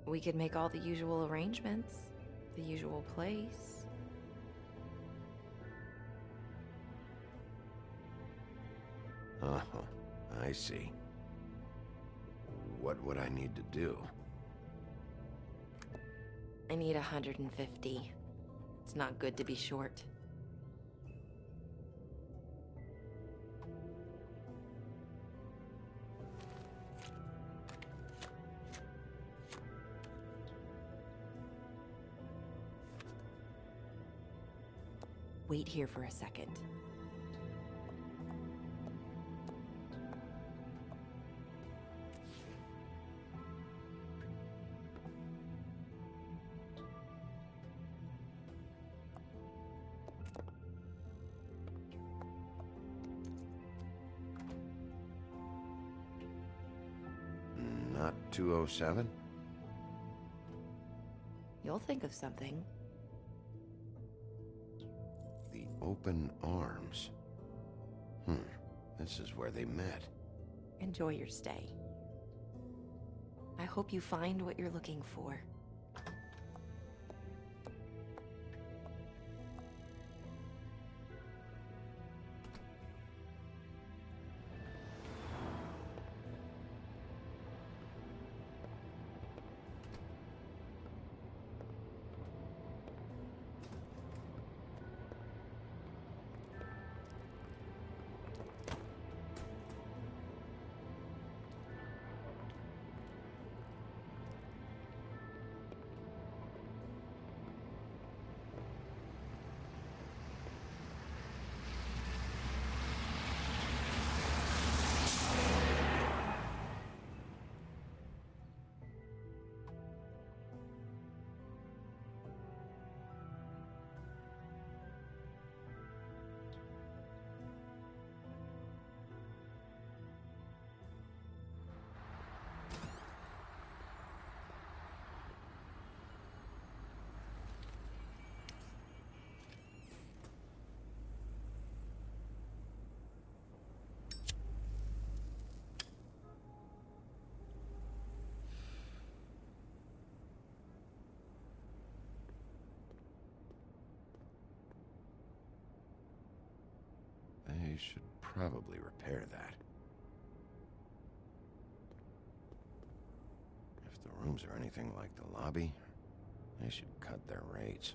Speaker 2: We could make all the usual arrangements. The usual place.
Speaker 1: Oh, I see. What would I need to do?
Speaker 2: I need 150. It's not good to be short. Wait here for a second.
Speaker 1: Not 207?
Speaker 2: You'll think of something.
Speaker 1: The open arms. This is where they met.
Speaker 2: Enjoy your stay. I hope you find what you're looking for.
Speaker 1: should probably repair that. If the rooms are anything like the lobby, they should cut their rates.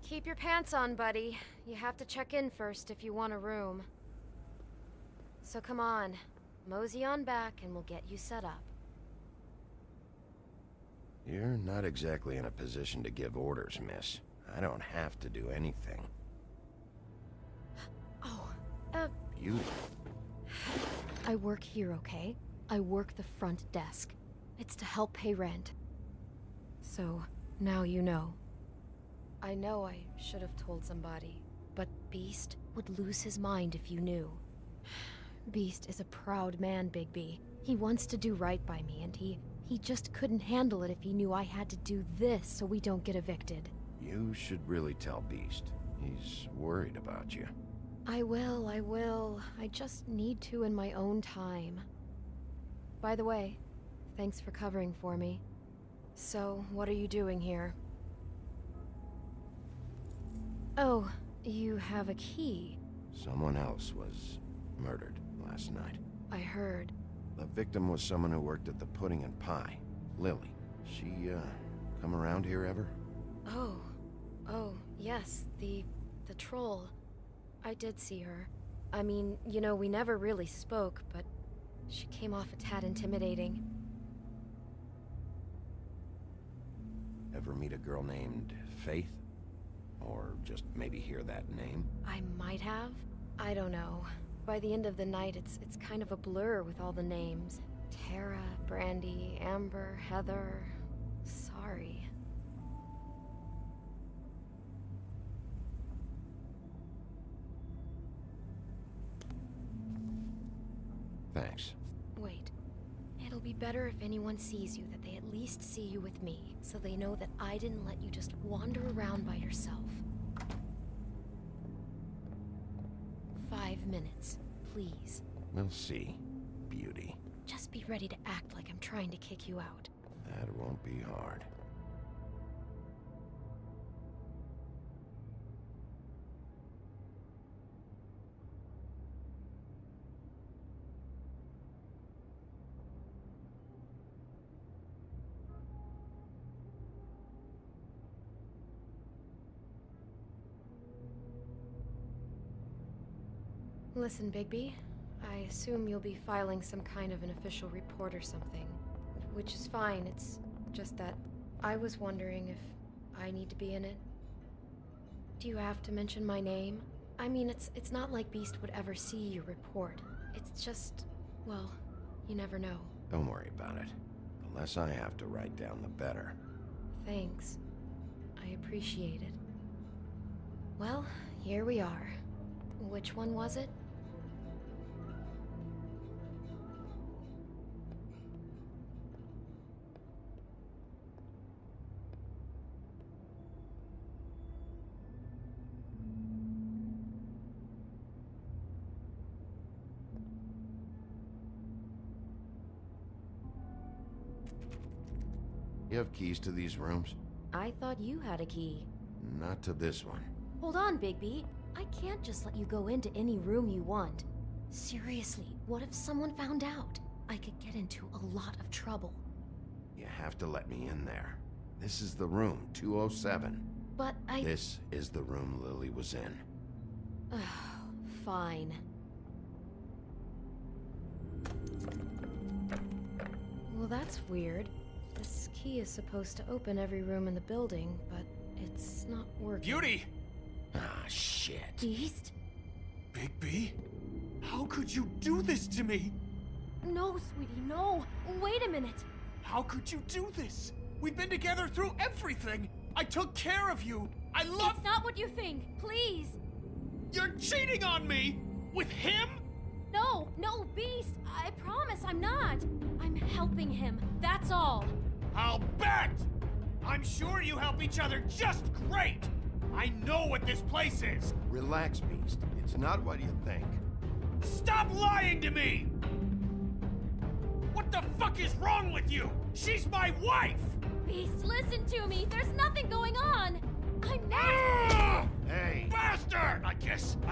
Speaker 3: Keep your pants on, buddy. You have to check in first if you want a room. So come on, mosey on back and we'll get you set up.
Speaker 1: You're not exactly in a position to give orders, miss. I don't have to do anything.
Speaker 3: Oh,
Speaker 1: Beauty.
Speaker 3: I work here, okay? I work the front desk. It's to help pay rent. So, now you know. I know I should have told somebody, but Beast would lose his mind if you knew. Beast is a proud man, Bigby. He wants to do right by me, and he just couldn't handle it if he knew I had to do this so we don't get evicted.
Speaker 1: You should really tell Beast. He's worried about you.
Speaker 3: I will. I just need to in my own time. By the way, thanks for covering for me. So, what are you doing here? Oh, you have a key.
Speaker 1: Someone else was murdered last night.
Speaker 3: I heard.
Speaker 1: The victim was someone who worked at the Pudding and Pie. Lily. She, come around here ever?
Speaker 3: Oh, yes, the troll. I did see her. I mean, you know, we never really spoke, but she came off a tad intimidating.
Speaker 1: Ever meet a girl named Faith? Or just maybe hear that name?
Speaker 3: I might have. I don't know. By the end of the night, it's kind of a blur with all the names. Tara, Brandy, Amber, Heather. Sorry.
Speaker 1: Thanks.
Speaker 3: Wait. It'll be better if anyone sees you that they at least see you with me, so they know that I didn't let you just wander around by yourself. 5 minutes, please.
Speaker 1: We'll see, beauty.
Speaker 3: Just be ready to act like I'm trying to kick you out.
Speaker 1: That won't be hard.
Speaker 3: Listen, Bigby, I assume you'll be filing some kind of an official report or something. Which is fine, it's just that I was wondering if I need to be in it. Do you have to mention my name? I mean, it's not like Beast would ever see your report. It's just, well, you never know.
Speaker 1: Don't worry about it. The less I have to write down, the better.
Speaker 3: Thanks. I appreciate it. Well, here we are. Which one was it?
Speaker 1: You have keys to these rooms?
Speaker 3: I thought you had a key.
Speaker 1: Not to this one.
Speaker 3: Hold on, Bigby. I can't just let you go into any room you want. Seriously, what if someone found out? I could get into a lot of trouble.
Speaker 1: You have to let me in there. This is the room, 207.
Speaker 3: But
Speaker 1: This is the room Lily was in.
Speaker 3: Fine. Well, that's weird. This key is supposed to open every room in the building, but it's not working.
Speaker 4: Beauty!
Speaker 1: Ah, shit.
Speaker 3: Beast?
Speaker 4: Bigby? How could you do this to me?
Speaker 3: No, sweetie, no. Wait a minute.
Speaker 4: How could you do this? We've been together through everything. I took care of you. I love—
Speaker 3: It's not what you think. Please.
Speaker 4: You're cheating on me! With him?
Speaker 3: No, Beast. I promise I'm not. I'm helping him. That's all.
Speaker 4: I'll bet! I'm sure you help each other just great! I know what this place is!
Speaker 1: Relax, Beast. It's not what you think.
Speaker 4: Stop lying to me! What the fuck is wrong with you? She's my wife!
Speaker 3: Beast, listen to me. There's nothing going on.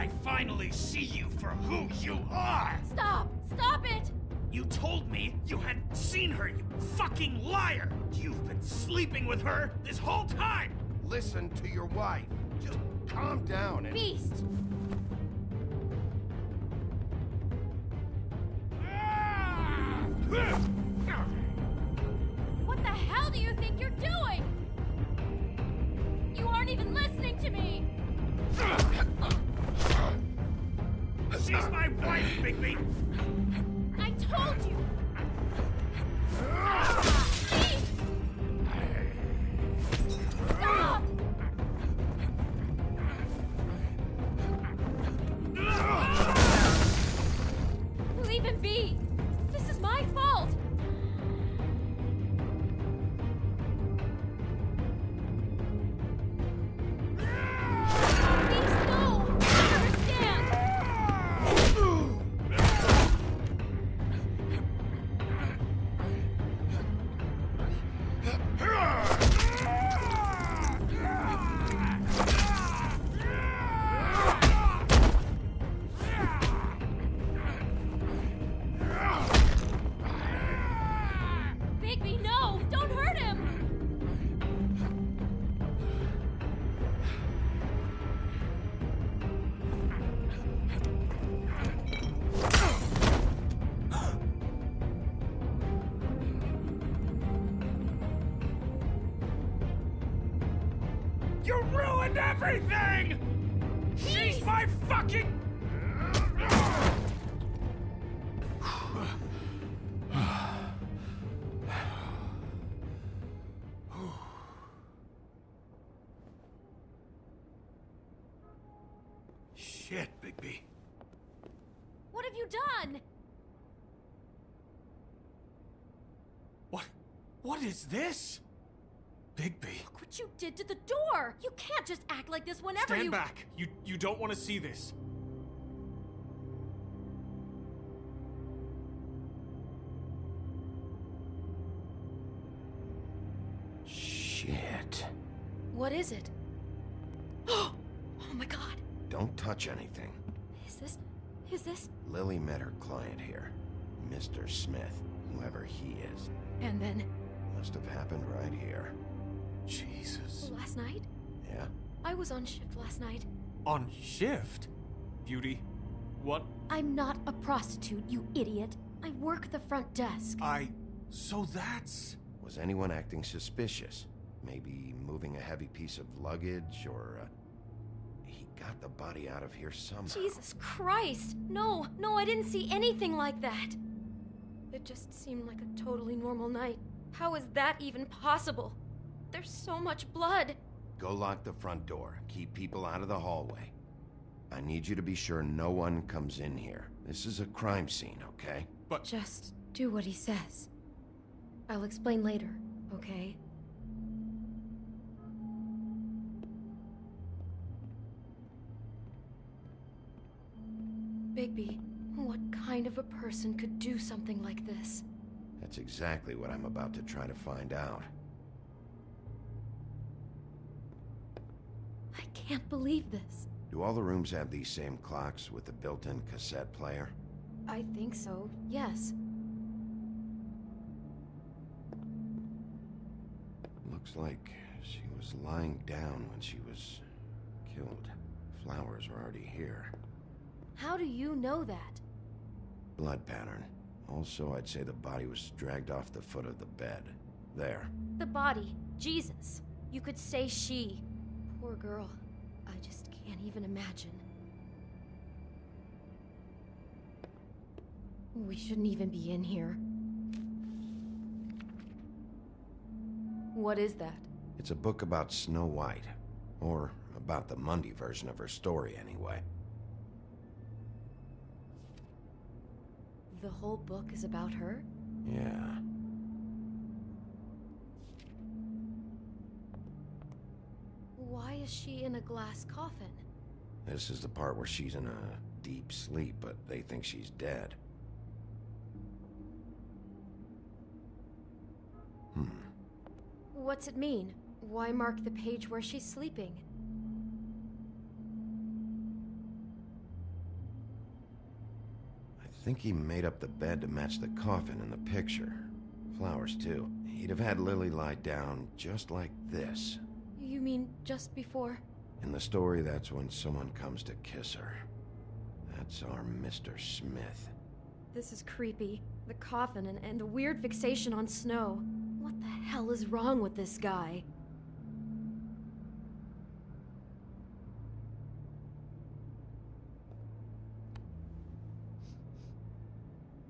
Speaker 19: I finally see you for who you are!
Speaker 13: Stop! Stop it!
Speaker 19: You told me you had seen her, you fucking liar! You've been sleeping with her this whole time!
Speaker 1: Listen to your wife. Just calm down and...
Speaker 13: Beast! What the hell do you think you're doing? You aren't even listening to me!
Speaker 19: She's my wife, Bigby!
Speaker 13: I told you! Beast! Stop! Leave him be! This is my fault! Beast, no! I understand! Bigby, no! Don't hurt him!
Speaker 19: You ruined everything! She's my fucking... Shit, Bigby.
Speaker 13: What have you done?
Speaker 19: What is this? Bigby.
Speaker 13: Look what you did to the door! You can't just act like this whenever
Speaker 19: Stand
Speaker 13: you-
Speaker 19: back. You don't want to see this.
Speaker 1: Shit.
Speaker 3: What is it? Oh my god.
Speaker 1: Don't touch anything.
Speaker 3: Is this?
Speaker 1: Lily met her client here. Mr. Smith, whoever he is.
Speaker 3: And then?
Speaker 1: Must have happened right here.
Speaker 19: Jesus.
Speaker 3: Last night?
Speaker 1: Yeah?
Speaker 3: I was on shift last night.
Speaker 19: On shift? Beauty, what?
Speaker 3: I'm not a prostitute, you idiot. I work the front desk.
Speaker 19: So that's...
Speaker 1: Was anyone acting suspicious? Maybe moving a heavy piece of luggage, or, he got the body out of here somehow.
Speaker 3: Jesus Christ! No, I didn't see anything like that. It just seemed like a totally normal night. How is that even possible? There's so much blood.
Speaker 1: Go lock the front door. Keep people out of the hallway. I need you to be sure no one comes in here. This is a crime scene, okay?
Speaker 19: But...
Speaker 3: Just do what he says. I'll explain later, okay? Bigby, what kind of a person could do something like this?
Speaker 1: That's exactly what I'm about to try to find out.
Speaker 3: I can't believe this.
Speaker 1: Do all the rooms have these same clocks with the built-in cassette player?
Speaker 3: I think so, yes.
Speaker 1: Looks like she was lying down when she was killed. Flowers were already here.
Speaker 3: How do you know that?
Speaker 1: Blood pattern. Also, I'd say the body was dragged off the foot of the bed. There.
Speaker 3: The body. Jesus. You could say she. Poor girl. I just can't even imagine. We shouldn't even be in here. What is that?
Speaker 1: It's a book about Snow White. Or about the Mundy version of her story, anyway.
Speaker 3: The whole book is about her?
Speaker 1: Yeah.
Speaker 3: Why is she in a glass coffin?
Speaker 1: This is the part where she's in a deep sleep, but they think she's dead.
Speaker 3: What's it mean? Why mark the page where she's sleeping?
Speaker 1: think he made up the bed to match the coffin in the picture. Flowers, too. He'd have had Lily lie down just like this.
Speaker 3: You mean just before?
Speaker 1: In the story, that's when someone comes to kiss her. That's our Mr. Smith.
Speaker 3: This is creepy. The coffin and the weird fixation on Snow. What the hell is wrong with this guy?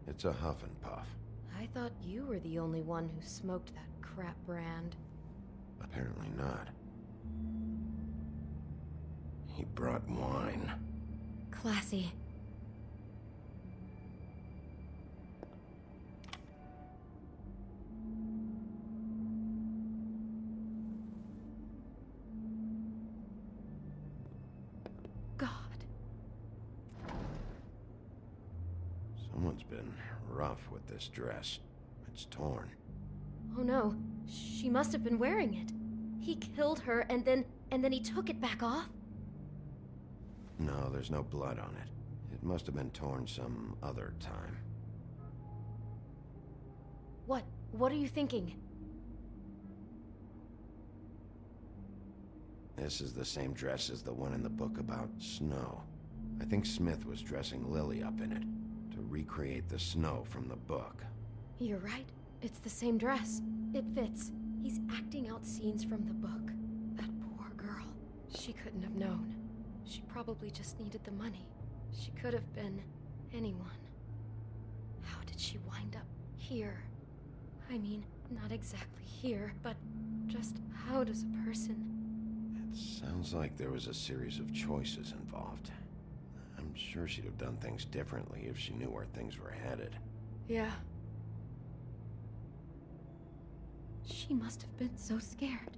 Speaker 1: It's a huff and puff.
Speaker 3: I thought you were the only one who smoked that crap brand.
Speaker 1: Apparently not. He brought wine.
Speaker 3: Classy. God.
Speaker 1: Someone's been rough with this dress. It's torn.
Speaker 3: Oh no, she must have been wearing it. He killed her and then he took it back off?
Speaker 1: No, there's no blood on it. It must have been torn some other time.
Speaker 3: What are you thinking?
Speaker 1: This is the same dress as the one in the book about Snow. I think Smith was dressing Lily up in it to recreate the Snow from the book.
Speaker 3: You're right. It's the same dress. It fits. He's acting out scenes from the book. That poor girl. She couldn't have known. She probably just needed the money. She could have been anyone. How did she wind up here? I mean, not exactly here, but just how does a person...
Speaker 1: It sounds like there was a series of choices involved. I'm sure she'd have done things differently if she knew where things were headed.
Speaker 3: Yeah. She must have been so scared.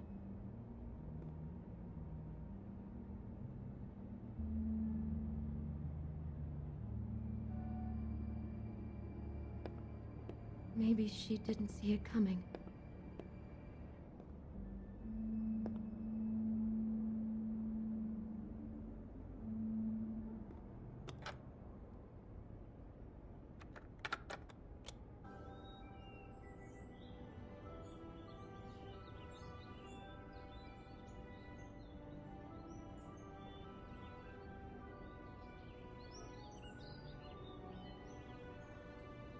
Speaker 3: Maybe she didn't see it coming.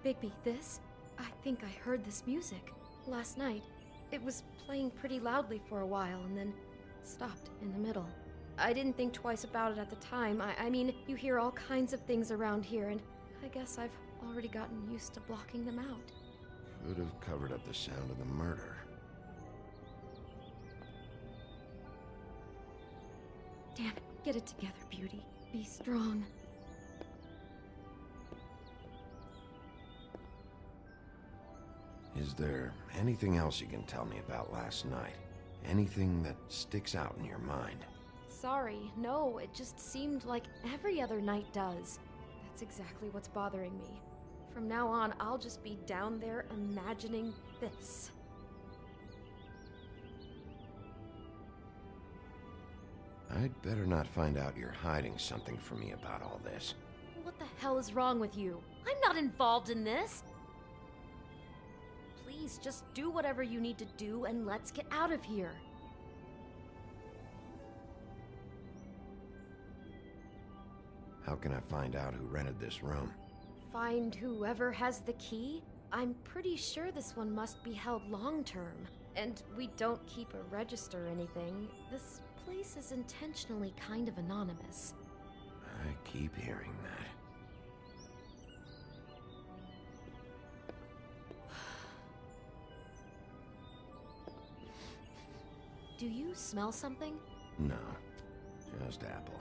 Speaker 3: Bigby, this? I think I heard this music last night. It was playing pretty loudly for a while and then stopped in the middle. I didn't think twice about it at the time. I mean, you hear all kinds of things around here, and I guess I've already gotten used to blocking them out.
Speaker 1: Could have covered up the sound of the murder.
Speaker 3: Damn it, get it together, Beauty. Be strong.
Speaker 1: Is there anything else you can tell me about last night? Anything that sticks out in your mind?
Speaker 3: Sorry, no, it just seemed like every other night does. That's exactly what's bothering me. From now on, I'll just be down there imagining this.
Speaker 1: I'd better not find out you're hiding something from me about all this.
Speaker 3: What the hell is wrong with you? I'm not involved in this! Please, just do whatever you need to do and let's get out of here.
Speaker 1: How can I find out who rented this room?
Speaker 3: Find whoever has the key? I'm pretty sure this one must be held long-term. And we don't keep a register or anything. This place is intentionally kind of anonymous.
Speaker 1: I keep hearing that.
Speaker 3: Do you smell something?
Speaker 1: No, just apple.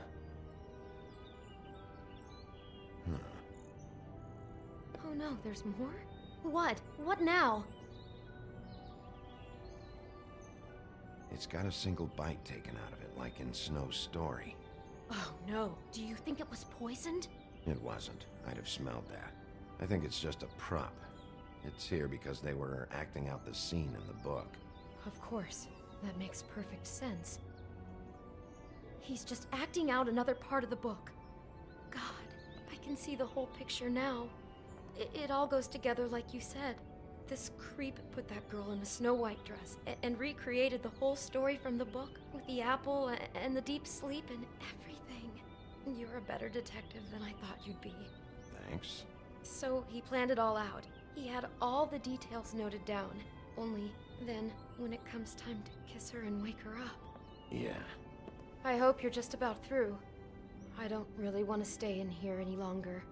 Speaker 1: Huh.
Speaker 3: Oh no, there's more? What? What now?
Speaker 1: It's got a single bite taken out of it, like in Snow's story.
Speaker 3: Oh no, do you think it was poisoned?
Speaker 1: It wasn't. I'd have smelled that. I think it's just a prop. It's here because they were acting out the scene in the book.
Speaker 3: Of course. That makes perfect sense. He's just acting out another part of the book. God, I can see the whole picture now. It all goes together like you said. This creep put that girl in a Snow White dress and recreated the whole story from the book with the apple and the deep sleep and everything. You're a better detective than I thought you'd be.
Speaker 1: Thanks.
Speaker 3: So he planned it all out. He had all the details noted down. Only then, when it comes time to kiss her and wake her up.
Speaker 1: Yeah.
Speaker 3: I hope you're just about through. I don't really want to stay in here any longer.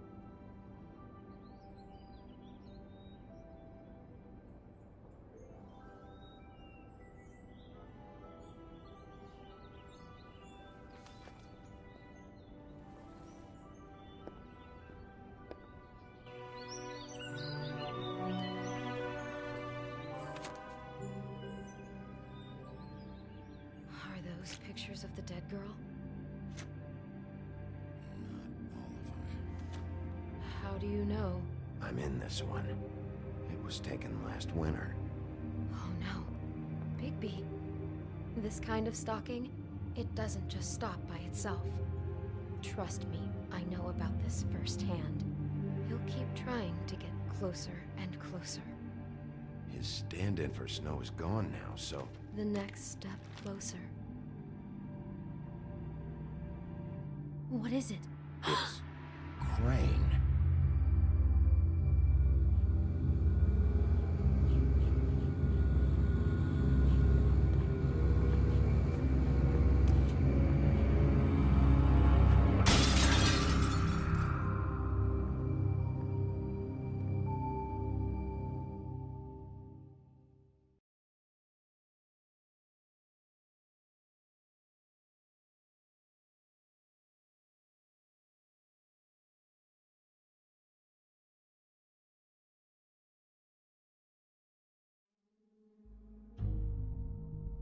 Speaker 3: Pictures of the dead girl?
Speaker 1: Not all of them.
Speaker 3: How do you know?
Speaker 1: I'm in this one. It was taken last winter.
Speaker 3: Oh no. Bigby. This kind of stalking, it doesn't just stop by itself. Trust me, I know about this firsthand. He'll keep trying to get closer and closer.
Speaker 1: His stand-in for Snow is gone now, so...
Speaker 3: The next step closer. What is it?
Speaker 1: It's... Crane.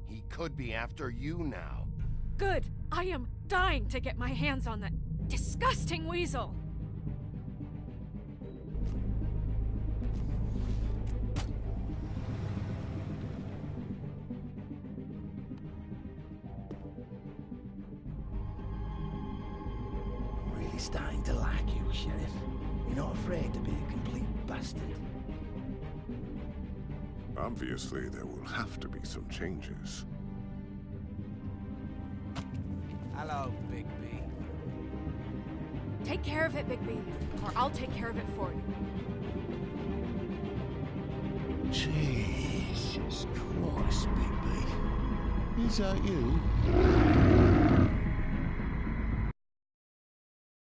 Speaker 1: He could be after you now.
Speaker 11: Good! I am dying to get my hands on that disgusting weasel!
Speaker 20: Really starting to like you, Sheriff. You're not afraid to be a complete bastard.
Speaker 10: Obviously, there will have to be some changes.
Speaker 4: Hello, Bigby.
Speaker 11: Take care of it, Bigby, or I'll take care of it for you.
Speaker 20: Jesus Christ, Bigby. Is that you?